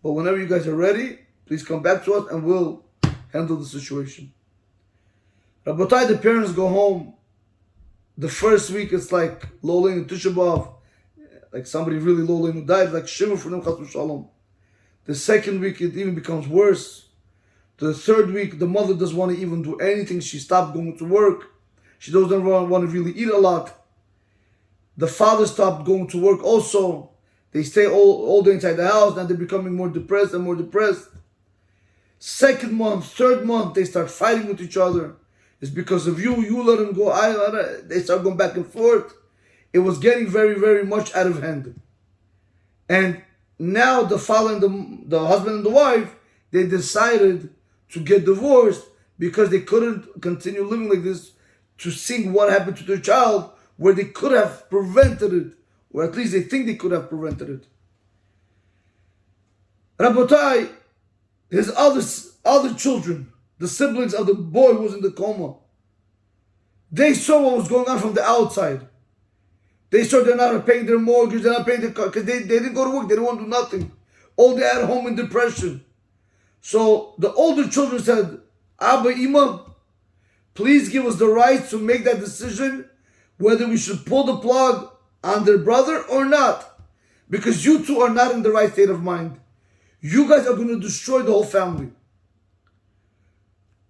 But whenever you guys are ready, please come back to us and we'll handle the situation. Rabotai, the parents go home. The first week, it's like Lolin and Tisha B'Av, like somebody really Lolin who died, like Shimon for them, Chas v'Shalom. The second week, it even becomes worse. The third week, the mother doesn't want to even do anything. She stopped going to work. She doesn't want to really eat a lot. The father stopped going to work also. They stay all day inside the house. Now they're becoming more depressed and more depressed. Second month, third month, they start fighting with each other. It's because of you. You let him go. They start going back and forth. It was getting very, very much out of hand. And now the father and the husband and the wife, they decided to get divorced because they couldn't continue living like this, to see what happened to their child, where they could have prevented it, or at least they think they could have prevented it. Rabotai, his other children, the siblings of the boy who was in the coma, they saw what was going on from the outside. They saw they're not paying their mortgage, they're not paying their car, because they didn't go to work, they didn't want to do nothing. All day at home in depression. So the older children said, Abba, Ima, please give us the right to make that decision whether we should pull the plug on their brother or not. Because you two are not in the right state of mind. You guys are going to destroy the whole family.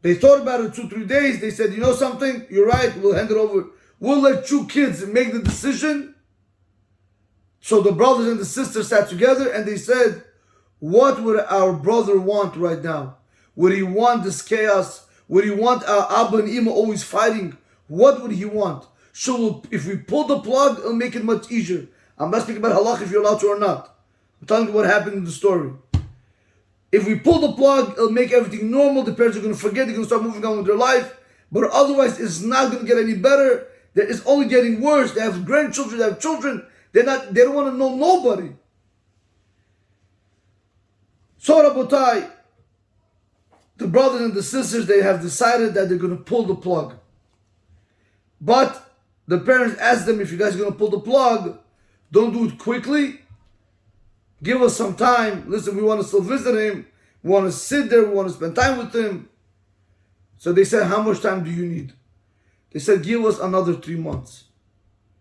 They thought about it 2-3 days. They said, you know something? You're right. We'll hand it over. We'll let you kids make the decision. So the brothers and the sisters sat together and they said, what would our brother want right now? Would he want this chaos? Would he want our Abba and Ima always fighting? What would he want? So if we pull the plug, it'll make it much easier. I'm not speaking about halach if you're allowed to or not. I'm telling you what happened in the story. If we pull the plug, it'll make everything normal. The parents are going to forget. They're going to start moving on with their life. But otherwise, it's not going to get any better. It's only getting worse. They have grandchildren. They have children. They don't want to know nobody. So Rabotai, the brothers and the sisters, they have decided that they're going to pull the plug. But the parents asked them, if you guys are going to pull the plug, don't do it quickly. Give us some time. Listen, we want to still visit him. We want to sit there. We want to spend time with him. So they said, how much time do you need? They said, give us another 3 months.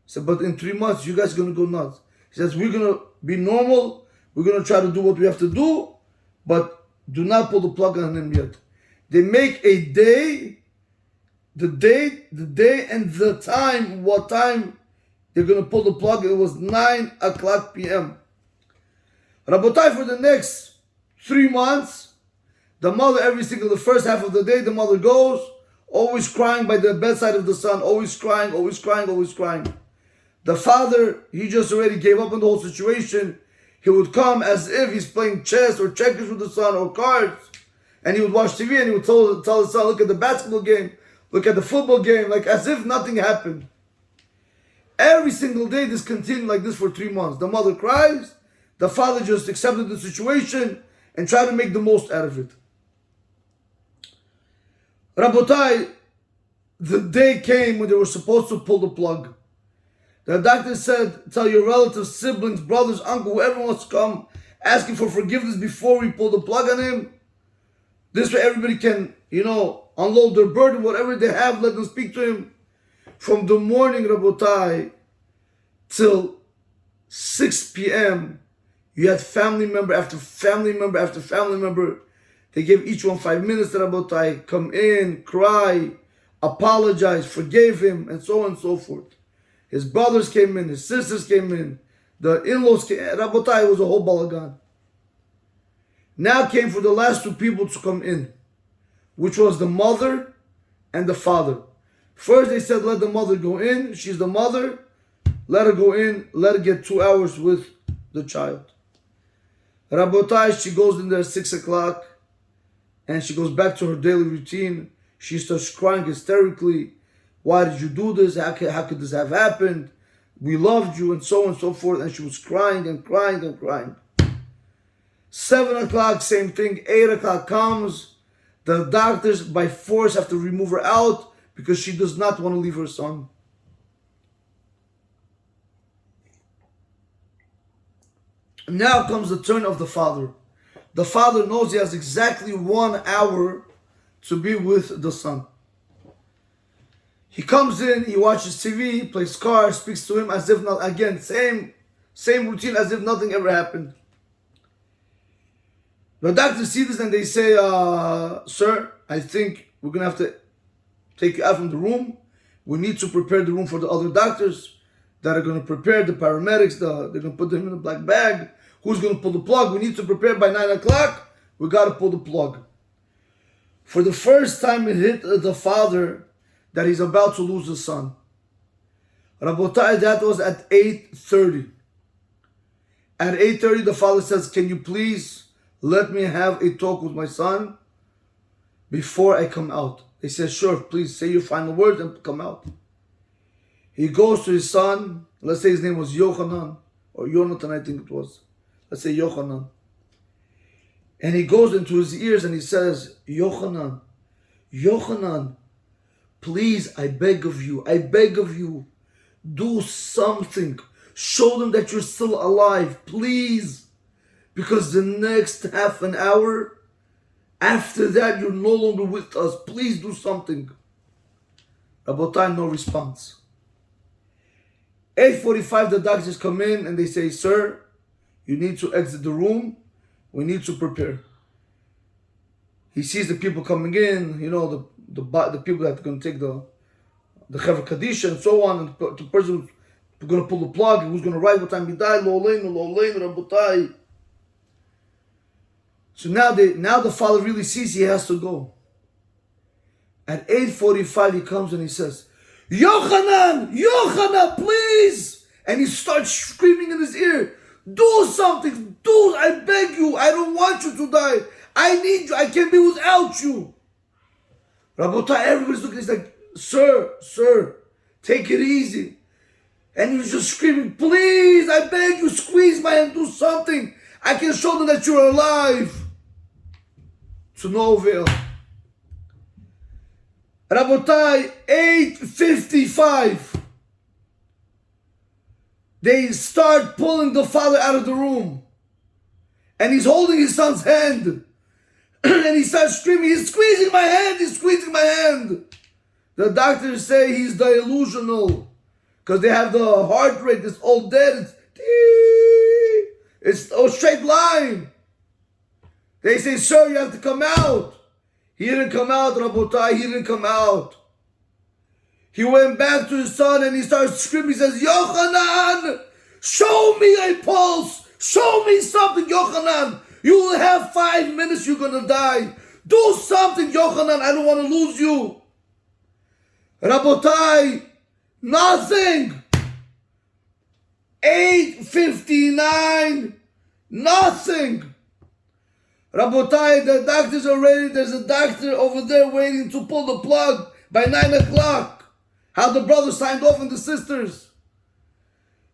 He said, but in 3 months, you guys are going to go nuts. He says, we're going to be normal. We're going to try to do what we have to do. But do not pull the plug on him yet. They make a day, the day and the time, what time they're going to pull the plug. It was 9 o'clock p.m. Rabotai, for the next 3 months, the mother, the first half of the day, the mother goes, always crying by the bedside of the son, always crying, always crying, always crying. The father, he just already gave up on the whole situation. He would come as if he's playing chess or checkers with the son or cards. And he would watch TV and he would tell his son, look at the basketball game, look at the football game, like as if nothing happened. Every single day this continued like this for 3 months. The mother cries, the father just accepted the situation and tried to make the most out of it. Rabotai, the day came when they were supposed to pull the plug. The doctor said, tell your relatives, siblings, brothers, uncle, whoever wants to come, asking for forgiveness before we pull the plug on him. This way everybody can, unload their burden, whatever they have, let them speak to him. From the morning, Rabotai, till 6 p.m., you had family member after family member after family member. They gave each one 5 minutes, Rabotai, come in, cry, apologize, forgave him, and so on and so forth. His brothers came in, his sisters came in, the in-laws came in. Rabotai, was a whole balagan. Now came for the last two people to come in, which was the mother and the father. First they said, let the mother go in. She's the mother. Let her go in. Let her get 2 hours with the child. Rabotai, she goes in there at 6 o'clock and she goes back to her daily routine. She starts crying hysterically. Why did you do this? How could this have happened? We loved you, and so on and so forth. And she was crying and crying and crying. 7 o'clock, same thing. 8 o'clock comes. The doctors by force have to remove her out because she does not want to leave her son. Now comes the turn of the father. The father knows he has exactly 1 hour to be with the son. He comes in, he watches TV, plays cards, speaks to him as if not, again, same routine as if nothing ever happened. The doctors see this and they say, sir, I think we're going to have to take you out from the room. We need to prepare the room for the other doctors that are going to prepare the paramedics. They're going to put them in a black bag. Who's going to pull the plug? We need to prepare by 9 o'clock. We got to pull the plug. For the first time it hit the father that he's about to lose his son. Rabotai, that was at 8:30. At 8:30 the father says, can you please let me have a talk with my son before I come out? They said, sure, please say your final words and come out. He goes to his son. Let's say his name was Yochanan, or Yonatan, I think it was. Let's say Yochanan. And he goes into his ears and he says, Yochanan, please, I beg of you, do something. Show them that you're still alive, please. Because the next half an hour, after that, you're no longer with us. Please do something. Rabotai, no response. 8:45, the doctors come in and they say, sir, you need to exit the room. We need to prepare. He sees the people coming in, the people that are going to take the Chevra Kadisha and so on, and the person who's going to pull the plug, who's going to write what time he died, lo aleinu, Rabotai. So now the father really sees he has to go. At 8:45 he comes and he says, Yochanan, please! And he starts screaming in his ear, do something, I beg you, I don't want you to die. I need you, I can't be without you. Rabotai, everybody's looking, he's like, sir, take it easy. And he was just screaming, please, I beg you, squeeze my hand, do something. I can show them that you're alive. To no avail. Rabotai, 8:55. They start pulling the father out of the room. And he's holding his son's hand. And he starts screaming, he's squeezing my hand. The doctors say he's delusional. Because they have the heart rate, it's all dead. It's a straight line. They say, sir, you have to come out. He didn't come out, Rabotai, he didn't come out. He went back to his son and he starts screaming. He says, Yochanan, show me a pulse. Show me something, Yochanan. You will have 5 minutes, you're going to die. Do something, Yochanan, I don't want to lose you. Rabotai, nothing. 8:59, nothing. Rabotai, the doctors are ready. There's a doctor over there waiting to pull the plug by 9 o'clock. How the brothers signed off and the sisters.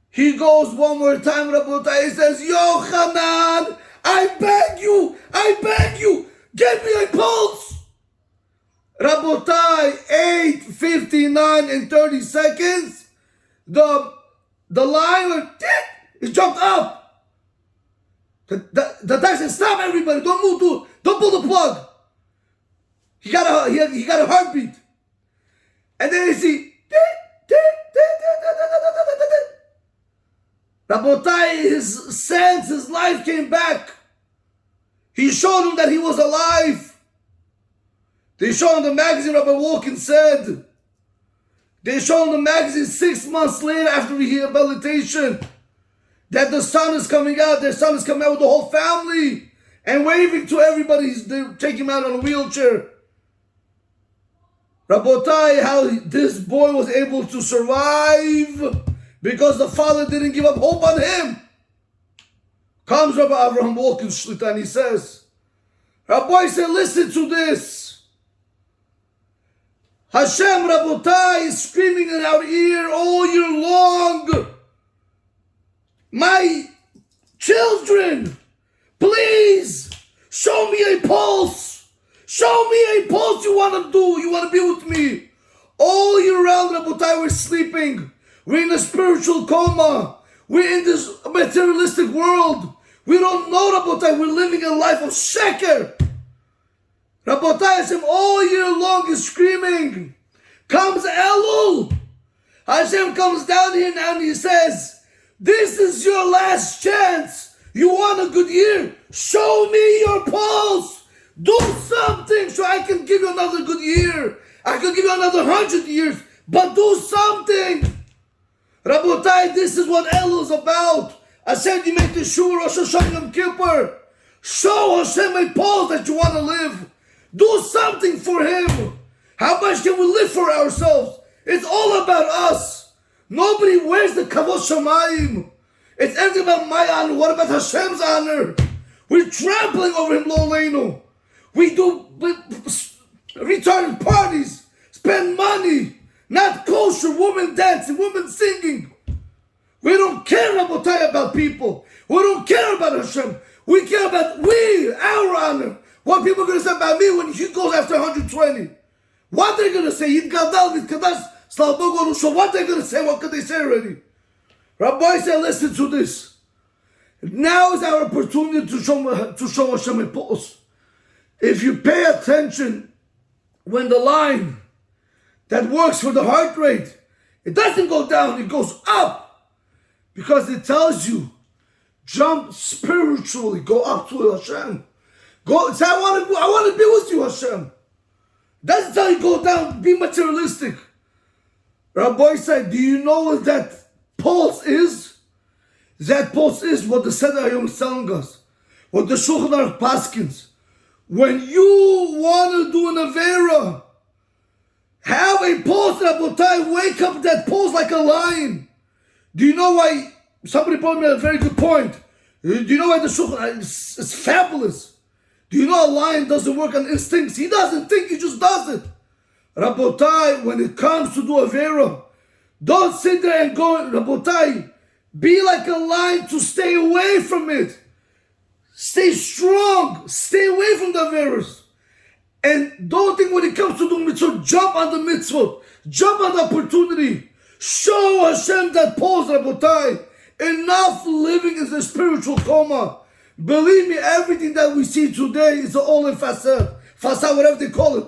He goes one more time, Rabotai. He says, Yochanan, I beg you, get me a pulse. Rabotai, 8:59 and 30 seconds. The the line went, tick, it jumped up. The guy said, stop everybody, don't move, don't pull the plug. He got a heartbeat. And then you see, Rabotai, his sense, his life came back. He showed him that he was alive. They showed him the magazine, Rabbi Walken said. They showed him the magazine 6 months later after rehabilitation that the son is coming out. Their son is coming out with the whole family and waving to everybody. They take him out on a wheelchair. Rabotai, how this boy was able to survive because the father didn't give up hope on him. Comes Rabbi Avraham Walken Shlita and he says, Rabbi said, listen to this. Hashem Rabotai is screaming in our ear all year long. My children, please show me a pulse. Show me a pulse you want to do. You want to be with me. All year round, Rabotai, we're sleeping. We're in a spiritual coma. We're in this materialistic world. We don't know, Rabotai. We're living a life of sheker. Rabotai, Hashem all year long is screaming. Comes Elul. Hashem comes down here now and he says, this is your last chance. You want a good year? Show me your pulse. Do something so I can give you another good year. I can give you another 100 years. But do something. Rabotai, this is what Elul is about. I said you make the Shur Rosh Hashanah Yom Kippur. Show Hashem a pulse that you want to live. Do something for Him. How much can we live for ourselves? It's all about us. Nobody wears the Kavod Shamayim. It's everything about my honor. What about Hashem's honor? We're trampling over Him, Lo Leinu. We do retarded parties, spend money, not kosher, women dancing, women singing. We don't care, Rabotai, about people. We don't care about Hashem. We care about our honor. What people are going to say about me when he goes after 120? What they're going to say? What they're going to say? What could they say already? Rabbi said, listen to this. Now is our opportunity to show Hashem a pulse. If you pay attention, when the line that works for the heart rate, it doesn't go down, it goes up. Because it tells you, jump spiritually, go up to Hashem. Go say, I want to be with you, Hashem. Doesn't tell you go down, be materialistic. Rabbi said, do you know what that pulse is? That pulse is what the Seder Hayom is telling us. What the Shulchan Aruch paskins. When you want to do an Avera, have a pulse, Rabotai, wake up that pulse like a lion. Do you know why? Somebody brought me a very good point. Do you know why the Shulchan is fabulous? Do you know a lion doesn't work on instincts? He doesn't think, he just does it. Rabotai, when it comes to do Avera, don't sit there and go, Rabotai, be like a lion to stay away from it. Stay strong. Stay away from the Averas. And don't think when it comes to doing mitzvot, jump on the mitzvot. Jump on the opportunity. Show Hashem that pulse, Rabotai. Enough living in the spiritual coma. Believe me, everything that we see today is all in facade, whatever they call it.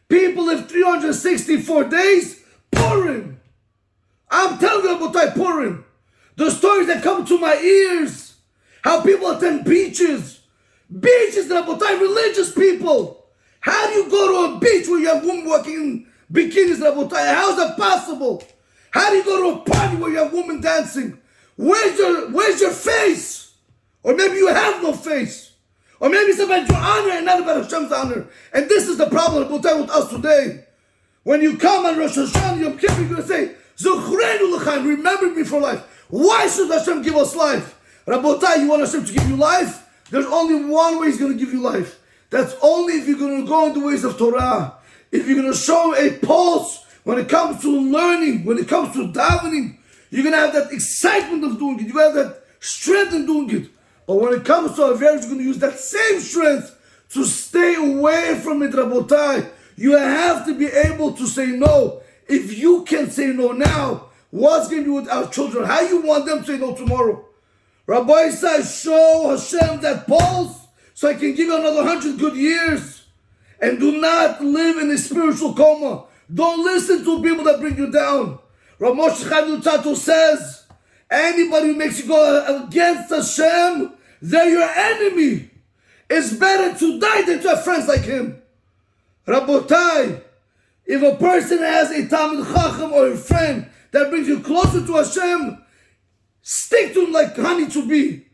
People live 364 days, Purim. I'm telling you, Rabotai, Purim. The stories that come to my ears. How people attend beaches. Beaches, Rabotai, religious people. How do you go to a beach where you have women walking in bikinis, Rabotai? How is that possible? How do you go to a party where you have women dancing? Where's your face? Or maybe you have no face. Or maybe it's about your honor and not about Hashem's honor. And this is the problem, Rabotai, with us today. When you come on Rosh Hashanah, Yom Kippur, you're going to say, Zuchreinu l'chaim, remember me for life. Why should Hashem give us life? Rabotai, you want Hashem to give you life? There's only one way He's going to give you life. That's only if you're going to go in the ways of Torah. If you're going to show a pulse when it comes to learning, when it comes to davening, you're going to have that excitement of doing it. You're going to have that strength in doing it. But when it comes to Avera, you're going to use that same strength to stay away from it, Rabotai. You have to be able to say no. If you can say no now, What's going to be with our children? How you want them to say no tomorrow? Rabbi says, show Hashem that pulse so I can give you another 100 good years. And do not live in a spiritual coma. Don't listen to people that bring you down. Rav Moshe Chaim Igal says, anybody who makes you go against Hashem, they're your enemy. It's better to die than to have friends like him. Rabotai, if a person has a Talmid Chacham or a friend that brings you closer to Hashem, stick to him like honey to bee.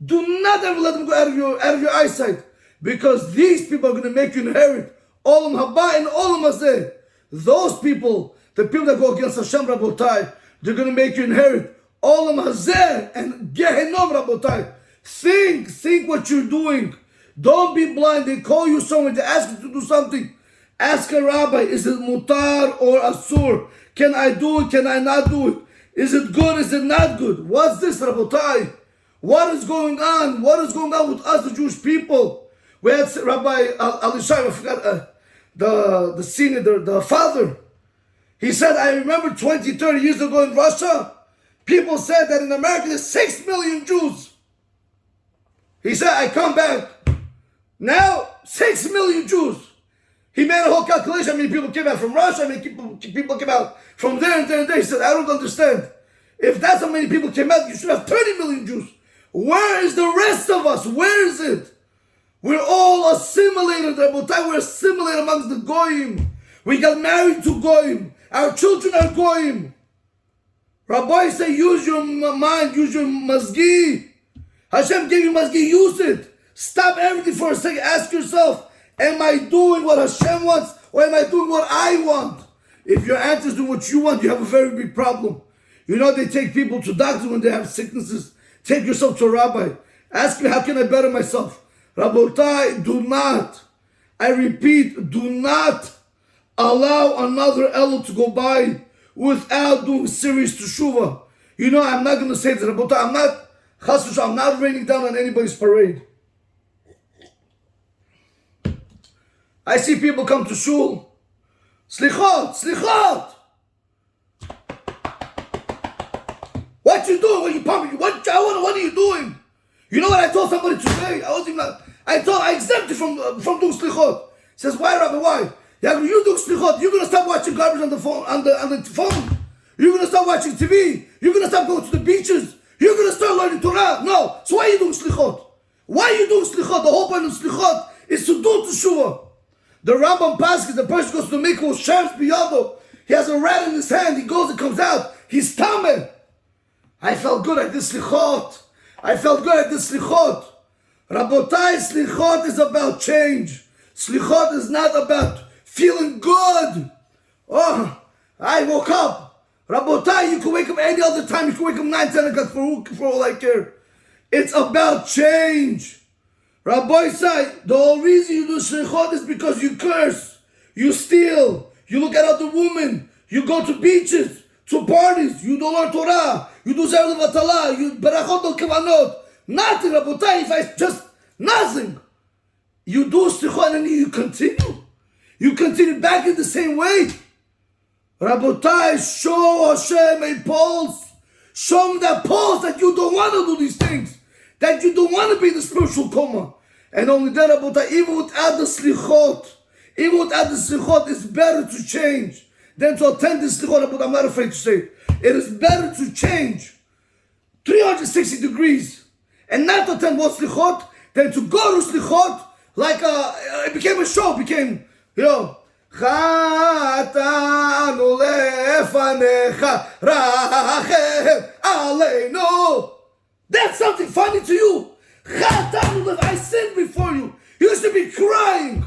Do not ever let them go out of your eyesight, because these people are going to make you inherit Olam Haba and Olam Hazeh. Those people, the people that go against Hashem, Rabotai, they're going to make you inherit Olam Hazeh and Gehenom, Rabotai. Think what you're doing. Don't be blind. They call you somewhere, they ask you to do something. Ask a rabbi, is it mutar or asur? Can I do it? Can I not do it? Is it good? Is it not good? What's this, Rabotai? What is going on? What is going on with us, the Jewish people? We had Rabbi Alishai, I forgot the senior, the father. He said, I remember 20, 30 years ago in Russia, people said that in America there's 6 million Jews. He said, I come back. Now, 6 million Jews. He made a whole calculation. I mean, people came out from Russia. I mean, people came out from there and there and there. He said, I don't understand. If that's how many people came out, you should have 30 million Jews. Where is the rest of us? Where is it? We're all assimilated. We're assimilated amongst the Goyim. We got married to Goyim. Our children are Goyim. Rabbi say, use your mind, use your mazgi. Hashem gave you mazgi, use it. Stop everything for a second. Ask yourself, am I doing what Hashem wants, or am I doing what I want? If your answer is doing what you want, you have a very big problem. You know, they take people to doctors when they have sicknesses. Take yourself to a rabbi. Ask me, how can I better myself? Rabotai, do not, I repeat, do not allow another Elul to go by without doing serious teshuvah. You know, I'm not going to say this, Rabotai, I'm not raining down on anybody's parade. I see people come to shul. Slichot, slichot. What you doing? What you pumping? What are you doing? You know what I told somebody today? I exempted from doing slichot. He says, why, Rabbi? Why? Yeah, you do slichot. You're gonna stop watching garbage on the phone. On the phone. You're gonna stop watching TV. You're gonna stop going to the beaches. You're gonna start learning Torah. No. So why are you doing slichot? Why are you doing slichot? The whole point of slichot is to do teshuvah. The Rambam Paskes, the person goes to the mikvah, shams biyado. He has a rat in his hand. He goes, it comes out. He's tameh. I felt good at this slichot. Rabotai, slichot is about change. Slichot is not about feeling good. Oh, I woke up. Rabotai, you can wake up any other time. You can wake up 9, 10 o'clock for all I care. It's about change. Rabbi said, the whole reason you do slichot is because you curse, you steal, you look at other women, you go to beaches, to parties, you don't learn Torah, you do Zerah Levatala, you berachot al kavanot, nothing, Rabotai, if I just, nothing. You do slichot and you continue. You continue back in the same way. Rabotai, show Hashem a pulse. Show him that pulse that you don't want to do these things, that you don't want to be in the spiritual coma. And only then, Rabotai, even without the slichot, it's better to change than to attend the slichot. But I'm not afraid to say it. It is better to change 360 degrees and not to attend one slichot than to go to slichot like it became a show. It became, you know, Chatanu lefanecha rachem aleinu. That's something funny to you. I sinned before you. You should be crying.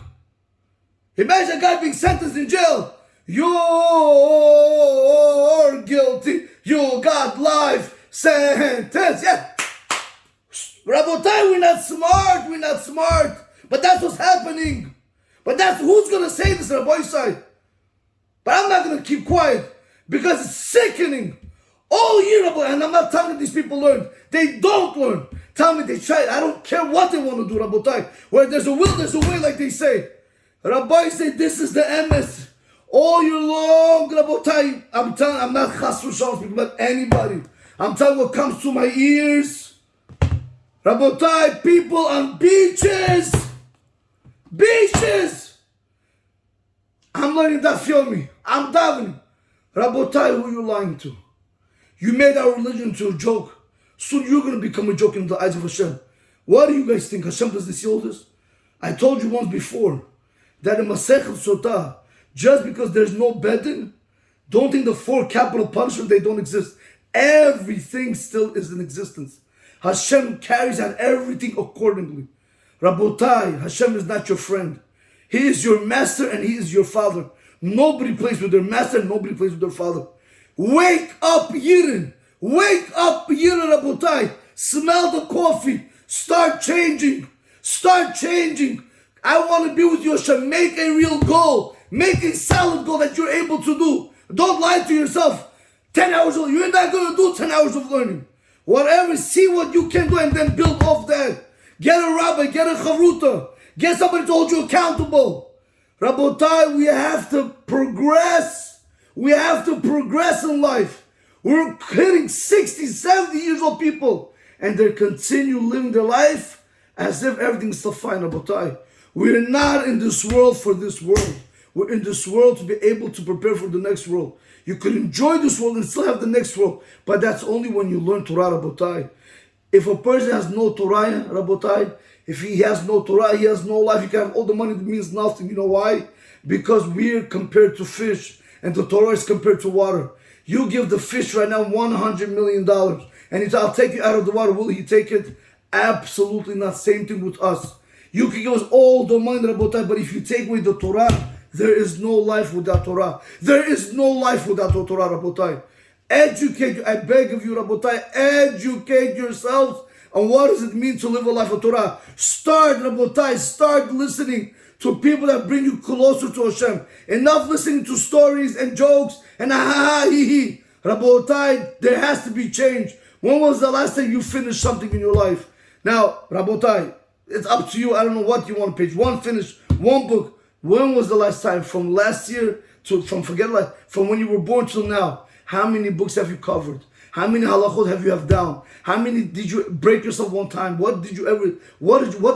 Imagine a guy being sentenced in jail. You're guilty. You got life sentence. Yeah. Rabotai, we're not smart. But that's what's happening. But that's who's going to say this, Rabbi side. But I'm not going to keep quiet because it's sickening. All year, and I'm not telling these people learn. They don't learn. Tell me they try. I don't care what they want to do, Rabotai. Where there's a will, there's a way, like they say. Rabbi said, this is the emes. All year long, Rabotai, I'm not chas v'shalom speaking about anybody. I'm telling what comes to my ears. Rabotai, people on beaches. I'm learning that, feel me. I'm davening. Rabotai, who you lying to? You made our religion into a joke. Soon you're going to become a joke in the eyes of Hashem. What do you guys think? Hashem doesn't see all this? I told you once before that in Masechet Sotah, just because there's no bedin, don't think the 4 capital punishments, they don't exist. Everything still is in existence. Hashem carries out everything accordingly. Rabotai, Hashem is not your friend. He is your master and He is your father. Nobody plays with their master and nobody plays with their father. Wake up, Yidden. Wake up, Yidden, Rabotai. Smell the coffee. Start changing. I want to be with you, Hashem. Make a real goal. Make a solid goal that you're able to do. Don't lie to yourself. 10 hours of, you're not going to do 10 hours of learning. Whatever, see what you can do and then build off that. Get a rabbi, get a charuta. Get somebody to hold you accountable. Rabotai, we have to progress. We have to progress in life. We're hitting 60, 70 years old people and they continue living their life as if everything's still fine, Rabotai. We're not in this world for this world. We're in this world to be able to prepare for the next world. You could enjoy this world and still have the next world, but that's only when you learn Torah, Rabotai. If a person has no Torah, Rabotai, if he has no Torah, he has no life, he can have all the money, that means nothing. You know why? Because we're compared to fish and the Torah is compared to water. You give the fish right now $100 million and he says, I'll take you out of the water. Will he take it? Absolutely not. Same thing with us. You can give us all the money, Rabotai, but if you take away the Torah, there is no life without Torah. There is no life without the Torah, Rabotai. Educate, I beg of you, Rabotai, educate yourselves on what does it mean to live a life of Torah. Start, Rabotai, start listening to people that bring you closer to Hashem. Enough listening to stories and jokes and ha ha he. Rabotai, there has to be change. When was the last time you finished something in your life? Now, Rabotai, it's up to you. I don't know what you want. Page 1 finished, 1 book. When was the last time? From last year to from when you were born till now. How many books have you covered? How many halachot have you have down? How many did you break yourself one time? What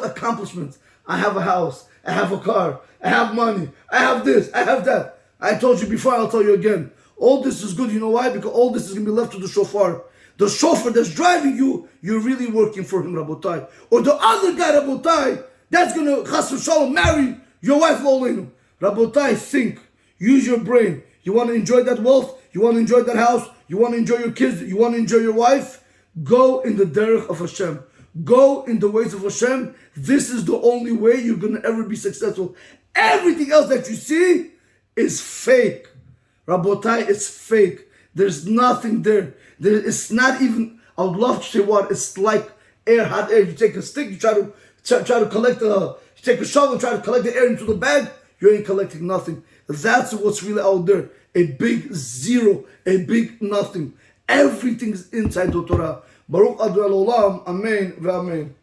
accomplishments? I have a house. I have a car. I have money. I have this. I have that. I told you before, I'll tell you again. All this is good. You know why? Because all this is going to be left to the shofar. The chauffeur that's driving you, you're really working for him, Rabotai. Or the other guy, Rabotai, that's going to, chas v'shalom, marry your wife, Lolenu. Rabotai, think. Use your brain. You want to enjoy that wealth? You want to enjoy that house? You want to enjoy your kids? You want to enjoy your wife? Go in the derech of Hashem. Go in the ways of Hashem. This is the only way you're going to ever be successful. Everything else that you see is fake. Rabotai, it's fake. There's nothing there. It's not even, I would love to say what, it's like air, hot air. You take a stick, you try to collect you take a shovel and try to collect the air into the bag, you ain't collecting nothing. That's what's really out there. A big zero, a big nothing. Everything is inside the Torah. Baruch Adonai Olam, Amen, V'Amen.